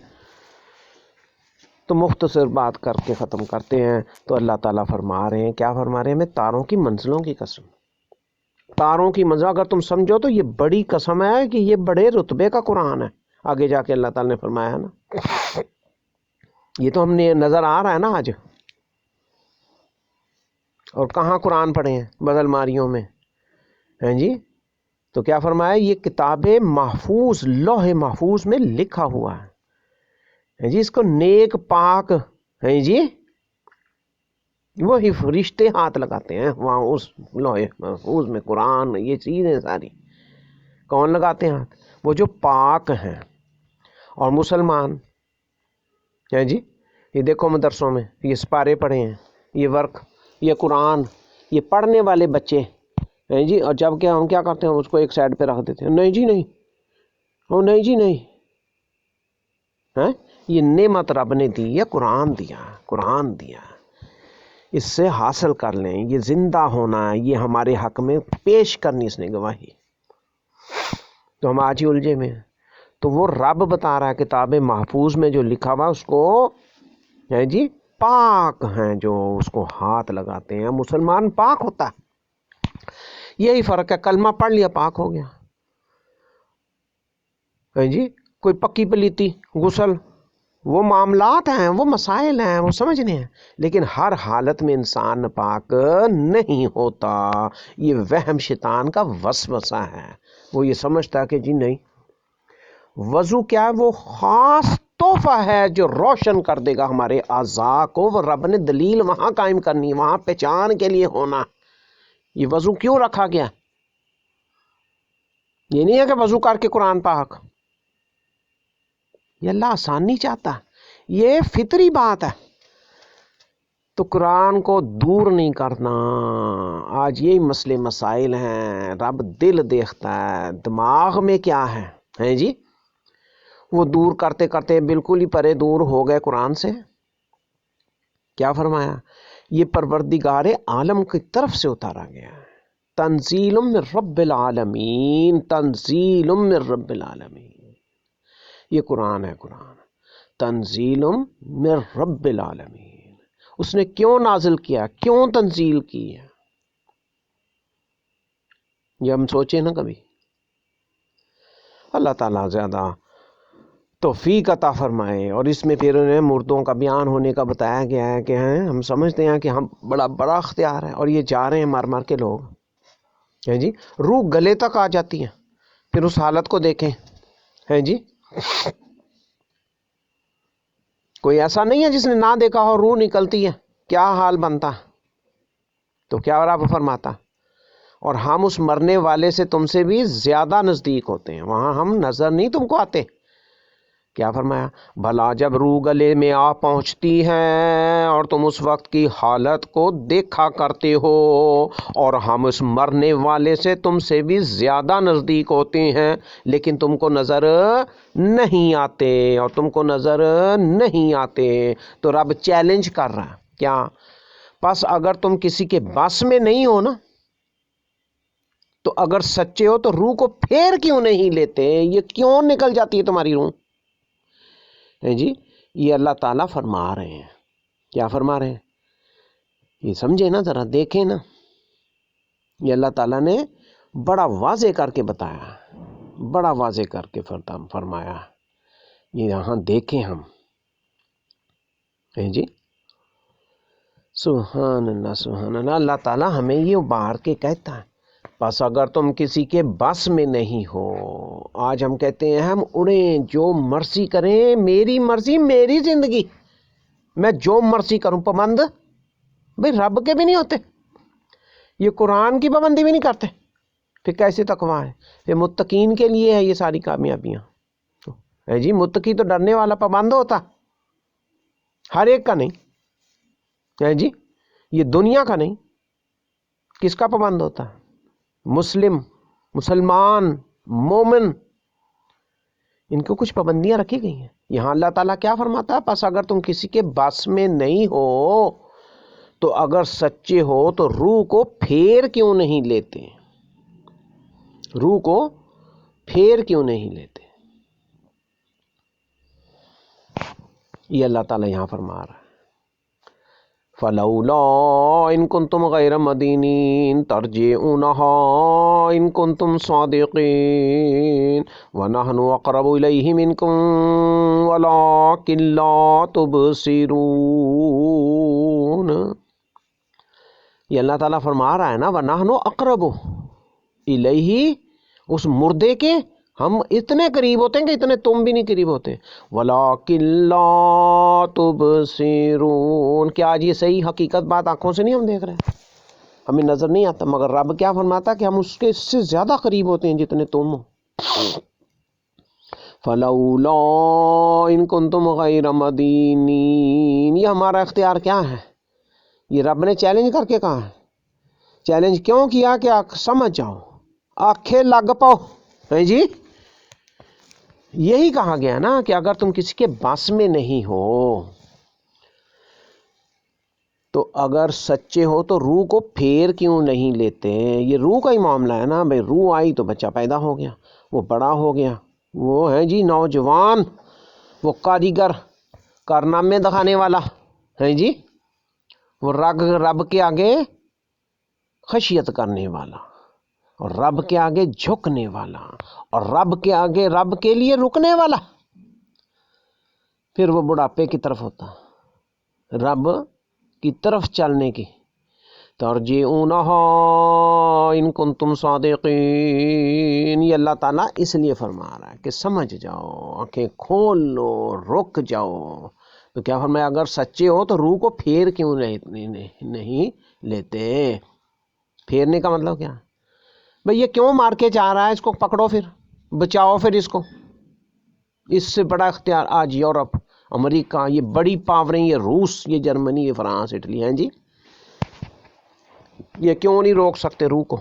تو مختصر بات کر کے ختم کرتے ہیں. تو اللہ تعالیٰ فرما رہے ہیں، کیا فرما رہے ہیں؟ میں تاروں کی منزلوں کی قسم، تاروں کی منزل اگر تم سمجھو تو یہ بڑی قسم ہے کہ یہ بڑے رتبے کا قرآن ہے. آگے جا کے اللہ تعالیٰ نے فرمایا ہے نا. یہ تو ہم نے نظر آ رہا ہے نا آج. اور کہاں قرآن پڑھے ہیں؟ بدل ماریوں میں ہیں جی. تو کیا فرمایا؟ یہ کتاب محفوظ، لوح محفوظ میں لکھا ہوا ہے جی. اس کو نیک پاک ہیں جی وہی فرشتے ہاتھ لگاتے ہیں وہاں اس لوح محفوظ میں، قرآن، یہ چیزیں ساری کون لگاتے ہیں ہاتھ؟ وہ جو پاک ہیں۔ اور مسلمان ہیں جی، یہ دیکھو مدرسوں میں یہ سپارے پڑھے ہیں، یہ ورق، یہ قرآن، یہ پڑھنے والے بچے ہیں جی، اور جب کہ ہم کیا کرتے ہیں، اس کو ایک سائڈ پہ رکھ دیتے ہیں، نہیں جی نہیں، او نہیں جی نہیں، ہیں یہ نعمت رب نے دی ہے، قرآن دیا، قرآن دیا، اس سے حاصل کر لیں، یہ زندہ ہونا ہے، یہ ہمارے حق میں پیش کرنی اس نے گواہی، تو ہم آج ہی الجھے میں ہیں۔ تو وہ رب بتا رہا ہے کتاب محفوظ میں جو لکھا ہوا اس کو ہے جی، پاک ہیں جو اس کو ہاتھ لگاتے ہیں۔ مسلمان پاک ہوتا ہے، یہی فرق ہے، کلمہ پڑھ لیا پاک ہو گیا ہے جی۔ کوئی پکی پلیتی، غسل، وہ معاملات ہیں، وہ مسائل ہیں، وہ سمجھنے ہیں، لیکن ہر حالت میں انسان پاک نہیں ہوتا۔ یہ وہم شیطان کا وسوسہ ہے، وہ یہ سمجھتا ہے کہ جی نہیں، وضو کیا ہے؟ وہ خاص تحفہ ہے جو روشن کر دے گا ہمارے اعضاء کو، وہ رب نے دلیل وہاں قائم کرنی، وہاں پہچان کے لیے ہونا۔ یہ وضو کیوں رکھا گیا؟ یہ نہیں ہے کہ وضو کر کے قرآن پاک، یہ اللہ آسانی چاہتا ہے، یہ فطری بات ہے۔ تو قرآن کو دور نہیں کرنا، آج یہی مسئلے مسائل ہیں۔ رب دل دیکھتا ہے، دماغ میں کیا ہے جی، وہ دور کرتے کرتے بالکل ہی پرے دور ہو گئے قرآن سے۔ کیا فرمایا؟ یہ پروردگار عالم کی طرف سے اتارا گیا ہے، تنزیل من رب العالمین، تنزیل من رب العالمین، یہ قرآن ہے، قرآن تنزیل من رب العالمین۔ اس نے کیوں نازل کیا، کیوں تنزیل کی ہے، یہ ہم سوچیں نا کبھی۔ اللہ تعالیٰ زیادہ توفیق عطا فرمائے۔ اور اس میں پھر انہیں مردوں کا بیان ہونے کا بتایا گیا ہے کہ ہم سمجھتے ہیں کہ ہم بڑا اختیار ہے، اور یہ جا رہے ہیں مار مار کے لوگ ہیں جی، روح گلے تک آ جاتی ہے، پھر اس حالت کو دیکھیں ہیں جی۔ کوئی ایسا نہیں ہے جس نے نہ دیکھا ہو، روح نکلتی ہے کیا حال بنتا، تو کیا رب فرماتا، اور ہم اس مرنے والے سے تم سے بھی زیادہ نزدیک ہوتے ہیں، وہاں ہم نظر نہیں تم کو آتے۔ کیا فرمایا؟ بھلا جب روح گلے میں آ پہنچتی ہے اور تم اس وقت کی حالت کو دیکھا کرتے ہو، اور ہم اس مرنے والے سے تم سے بھی زیادہ نزدیک ہوتے ہیں، لیکن تم کو نظر نہیں آتے، اور تم کو نظر نہیں آتے، تو رب چیلنج کر رہا ہے کیا؟ پس اگر تم کسی کے بس میں نہیں ہو نا، تو اگر سچے ہو تو روح کو پھیر کیوں نہیں لیتے؟ یہ کیوں نکل جاتی ہے تمہاری روح جی؟ یہ اللہ تعالیٰ فرما رہے ہیں، کیا فرما رہے ہیں؟ یہ سمجھے نا، ذرا دیکھیں نا، یہ اللہ تعالیٰ نے بڑا واضح کر کے بتایا، بڑا واضح کر کے فرمایا، یہ یہاں دیکھیں ہم جی۔ سبحان اللہ، سبحان اللہ۔ اللہ تعالیٰ ہمیں یہ ابھار کے کہتا ہے، بس اگر تم کسی کے بس میں نہیں ہو، آج ہم کہتے ہیں ہم اڑیں، جو مرضی کریں، میری مرضی میری زندگی، میں جو مرضی کروں، پابند بھئی رب کے بھی نہیں ہوتے، یہ قرآن کی پابندی بھی نہیں کرتے، پھر کیسے تقویٰ ہے؟ پھر متقین کے لیے ہے یہ ساری کامیابیاں ہے جی۔ متقی تو ڈرنے والا پابند ہوتا، ہر ایک کا نہیں ہے جی، یہ دنیا کا نہیں، کس کا پابند ہوتا؟ مسلمان، مومن، ان کو کچھ پابندیاں رکھی گئی ہیں۔ یہاں اللہ تعالیٰ کیا فرماتا ہے؟ پس اگر تم کسی کے بس میں نہیں ہو، تو اگر سچے ہو تو روح کو پھیر کیوں نہیں لیتے؟ روح کو پھیر کیوں نہیں لیتے؟ یہ اللہ تعالیٰ یہاں فرما رہا ہے، فَلَوْلَا إِن كُنتُمْ غَيْرَ مَدِينِينَ تَرْجِعُونَهَا إِن كُنتُمْ صَادِقِينَ وَنَحْنُ أَقْرَبُ إِلَيْهِ مِنكُمْ وَلَكِن لَّا تُبْصِرُونَ۔ یہ اللہ تعالیٰ فرما رہا ہے نا، وَنَحْنُ أَقْرَبُ إِلَيْهِ، اس مردے کے ہم اتنے قریب ہوتے ہیں کہ اتنے تم بھی نہیں قریب ہوتے. وَلَٰكِن لَا تُبْصِرُونَ. کیا آج یہ صحیح حقیقت بات آنکھوں سے نہیں ہم دیکھ رہے ہیں؟ ہمیں نظر نہیں آتا، مگر رب کیا فرماتا کہ ہم اس کے اس سے زیادہ قریب ہوتے ہیں جتنے تم ہو. فَلَوْلَا إِن كُنتُمْ غَيْرَ مَدِينِينَ. یہ ہمارا اختیار کیا ہے؟ یہ رب نے چیلنج کر کے کہا ہے. چیلنج کیوں کیا؟ کہ آپ سمجھ جاؤ، آنکھیں لگ پاؤ. ہے جی، یہی کہا گیا نا کہ اگر تم کسی کے بس میں نہیں ہو تو اگر سچے ہو تو روح کو پھیر کیوں نہیں لیتے؟ یہ روح کا ہی معاملہ ہے نا بھائی. روح آئی تو بچہ پیدا ہو گیا، وہ بڑا ہو گیا، وہ ہے جی نوجوان، وہ کاریگر، کارنامے دکھانے والا ہے جی، وہ رب کے آگے خشیت کرنے والا، اور رب کے آگے جھکنے والا، اور رب کے آگے رب کے لیے رکنے والا. پھر وہ بڑھاپے کی طرف ہوتا، رب کی طرف چلنے کی. ترجعونہا ان کنتم صادقین. یہ اللہ تعالیٰ اس لیے فرما رہا ہے کہ سمجھ جاؤ، آنکھیں کھول لو، رک جاؤ. تو کیا فرمایا؟ اگر سچے ہو تو روح کو پھیر کیوں نہیں لیتے؟ پھیرنے کا مطلب کیا؟ بھئی یہ کیوں مار کے جا رہا ہے؟ اس کو پکڑو، پھر بچاؤ. پھر اس کو، اس سے بڑا اختیار آج یورپ، امریکہ، یہ بڑی پاوریں، یہ روس، یہ جرمنی، یہ فرانس، اٹلی ہیں جی. یہ کیوں نہیں روک سکتے روح کو؟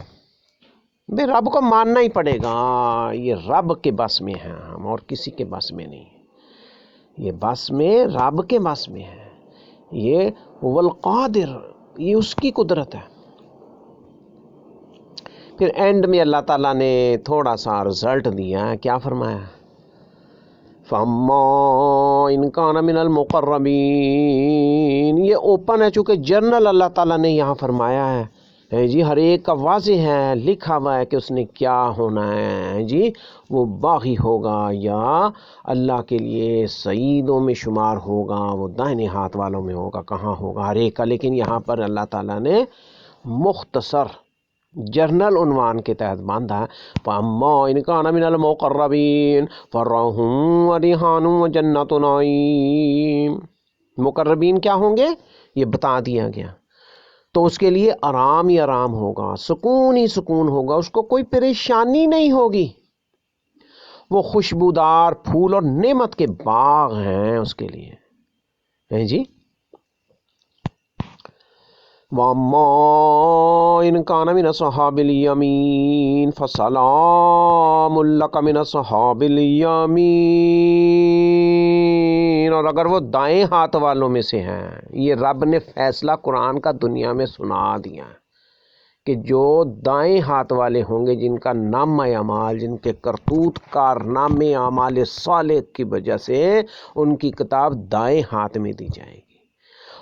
بھئی رب کو ماننا ہی پڑے گا. یہ رب کے بس میں ہے، ہم اور کسی کے بس میں نہیں. یہ بس میں رب کے بس میں ہے. یہ هو القادر، یہ اس کی قدرت ہے. پھر اینڈ میں اللہ تعالیٰ نے تھوڑا سا رزلٹ دیا ہے. کیا فرمایا؟ فَأَمَّا إِن كَانَ مِنَ الْمُقَرَّبِينَ. یہ اوپن ہے، چونکہ جنرل اللہ تعالیٰ نے یہاں فرمایا ہے جی. ہر ایک کا واضح ہے، لکھا ہوا ہے کہ اس نے کیا ہونا ہے جی. وہ باغی ہوگا یا اللہ کے لیے سعیدوں میں شمار ہوگا، وہ دائنے ہاتھ والوں میں ہوگا. کہاں ہوگا؟ ہر ایک کا. لیکن یہاں پر اللہ تعالیٰ نے مختصر جرنل عنوان کے تحت باندھا. فَأَمَّا إِن كَانَ مِنَ الْمُقَرَّبِينَ فَرَوْحٌ وَرَيْحَانٌ وَجَنَّتُ نَعِيمٍ. مقربین کیا ہوں گے یہ بتا دیا گیا. تو اس کے لیے آرام ہی آرام ہوگا، سکون ہی سکون ہوگا، اس کو کوئی پریشانی نہیں ہوگی. وہ خوشبودار پھول اور نعمت کے باغ ہیں اس کے لیے ہیں جی. وَأَمَّا إِن كَانَ مِنْ أَصْحَابِ الْيَمِينِ فَسَلَامٌ لَكَ مِنْ أَصْحَابِ الْيَمِينِ. اور اگر وہ دائیں ہاتھ والوں میں سے ہیں، یہ رب نے فیصلہ قرآن کا دنیا میں سنا دیا کہ جو دائیں ہاتھ والے ہوں گے، جن کا نامہ اعمال، جن کے کرتوت کارنامے اعمال صالح کی وجہ سے ان کی کتاب دائیں ہاتھ میں دی جائے گی.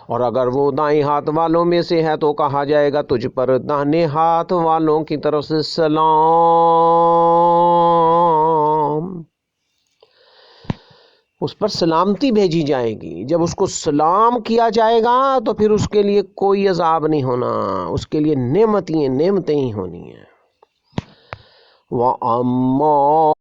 اور اگر وہ دائیں ہاتھ والوں میں سے ہے تو کہا جائے گا تجھ پر داہنے ہاتھ والوں کی طرف سے سلام. اس پر سلامتی بھیجی جائے گی. جب اس کو سلام کیا جائے گا تو پھر اس کے لیے کوئی عذاب نہیں ہونا، اس کے لیے نعمتیں ہی ہونی ہیں. وَأَمَّا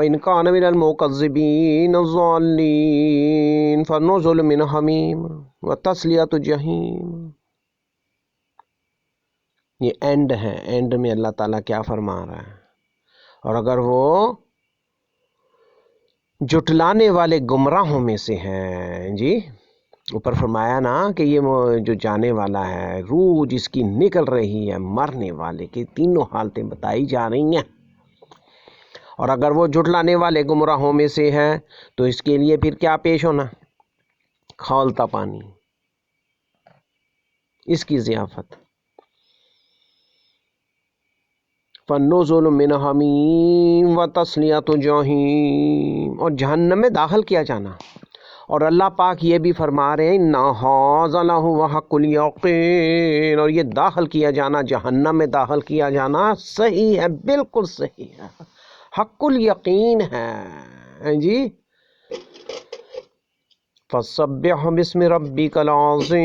إِن كَانَ مِنَ الْمُكَذِّبِينَ الضَّالِّينَ فَنُزُلٌ مِّنْ حَمِيمٍ وَتَصْلِيَةُ جَحِيمٍ. یہ اینڈ ہے. اینڈ میں اللہ تعالیٰ کیا فرما رہا ہے؟ اور اگر وہ جھٹلانے والے گمراہوں میں سے ہیں جی، اوپر فرمایا نا کہ یہ جو جانے والا ہے، روح جس کی نکل رہی ہے، مرنے والے کی تینوں حالتیں بتائی جا رہی ہیں. اور اگر وہ جھٹلانے والے گمراہوں میں سے ہے تو اس کے لیے پھر کیا پیش ہونا؟ کھولتا پانی، اس کی ضیافت. فَنُزُلٌ مِّنْ حَمِيمٍ وَتَصْلِيَةُ جَحِيمٍ. اور جہنم میں داخل کیا جانا. اور اللہ پاک یہ بھی فرما رہے ہیں إِنَّ هَٰذَا لَهُوَ حَقُّ الْيَقِينِ. اور یہ داخل کیا جانا، جہنم میں داخل کیا جانا صحیح ہے، بالکل صحیح ہے، حق الیقین ہے جی. فَسَبِّحْ بِاسْمِ رَبِّكَ الْعَظِيمِ.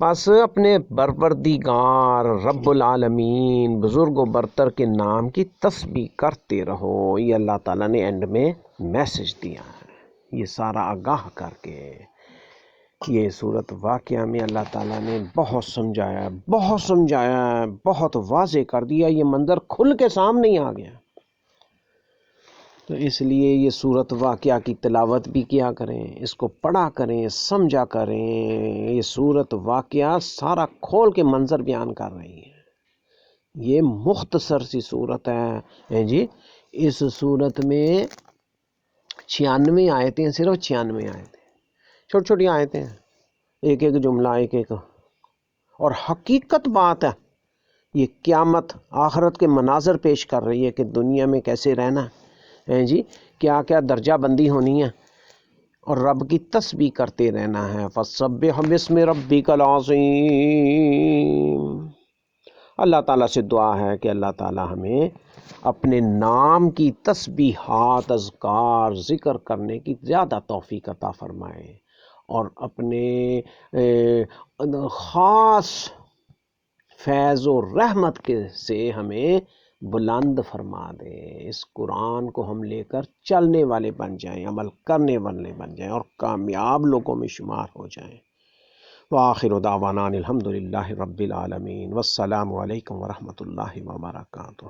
پس اپنے پروردگار رب العالمین بزرگ و برتر کے نام کی تسبیح کرتے رہو۔ یہ اللہ تعالیٰ نے اینڈ میں میسج دیا ہے، یہ سارا آگاہ کر کے۔ یہ صورت واقعہ میں اللہ تعالیٰ نے بہت سمجھایا، بہت سمجھایا، بہت واضح کر دیا، یہ منظر کھل کے سامنے ہی آ گیا۔ تو اس لیے یہ صورت واقعہ کی تلاوت بھی کیا کریں، اس کو پڑھا کریں، سمجھا کریں۔ یہ صورت واقعہ سارا کھول کے منظر بیان کر رہی ہے۔ یہ مختصر سی صورت ہے جی۔ اس صورت میں 96 آیتیں، صرف 96 آیتیں، چھوٹی چھوٹی آیتیں ہیں، ایک ایک جملہ، ایک ایک، اور حقیقت بات ہے۔ یہ قیامت آخرت کے مناظر پیش کر رہی ہے کہ دنیا میں کیسے رہنا ہے جی، کیا کیا درجہ بندی ہونی ہے، اور رب کی تسبیح کرتے رہنا ہے۔ فَسَبِّحْ بِاسْمِ رَبِّكَ الْعَظِيمِ۔ اللہ تعالیٰ سے دعا ہے کہ اللہ تعالیٰ ہمیں اپنے نام کی تسبیحات، اذکار، ذکر کرنے کی زیادہ توفیق عطا فرمائے، اور اپنے خاص فیض و رحمت سے ہمیں بلند فرما دے۔ اس قرآن کو ہم لے کر چلنے والے بن جائیں، عمل کرنے والے بن جائیں، اور کامیاب لوگوں میں شمار ہو جائیں۔ وآخر دعوانا الحمد للہ رب العالمین، والسلام علیکم ورحمۃ اللہ وبرکاتہ۔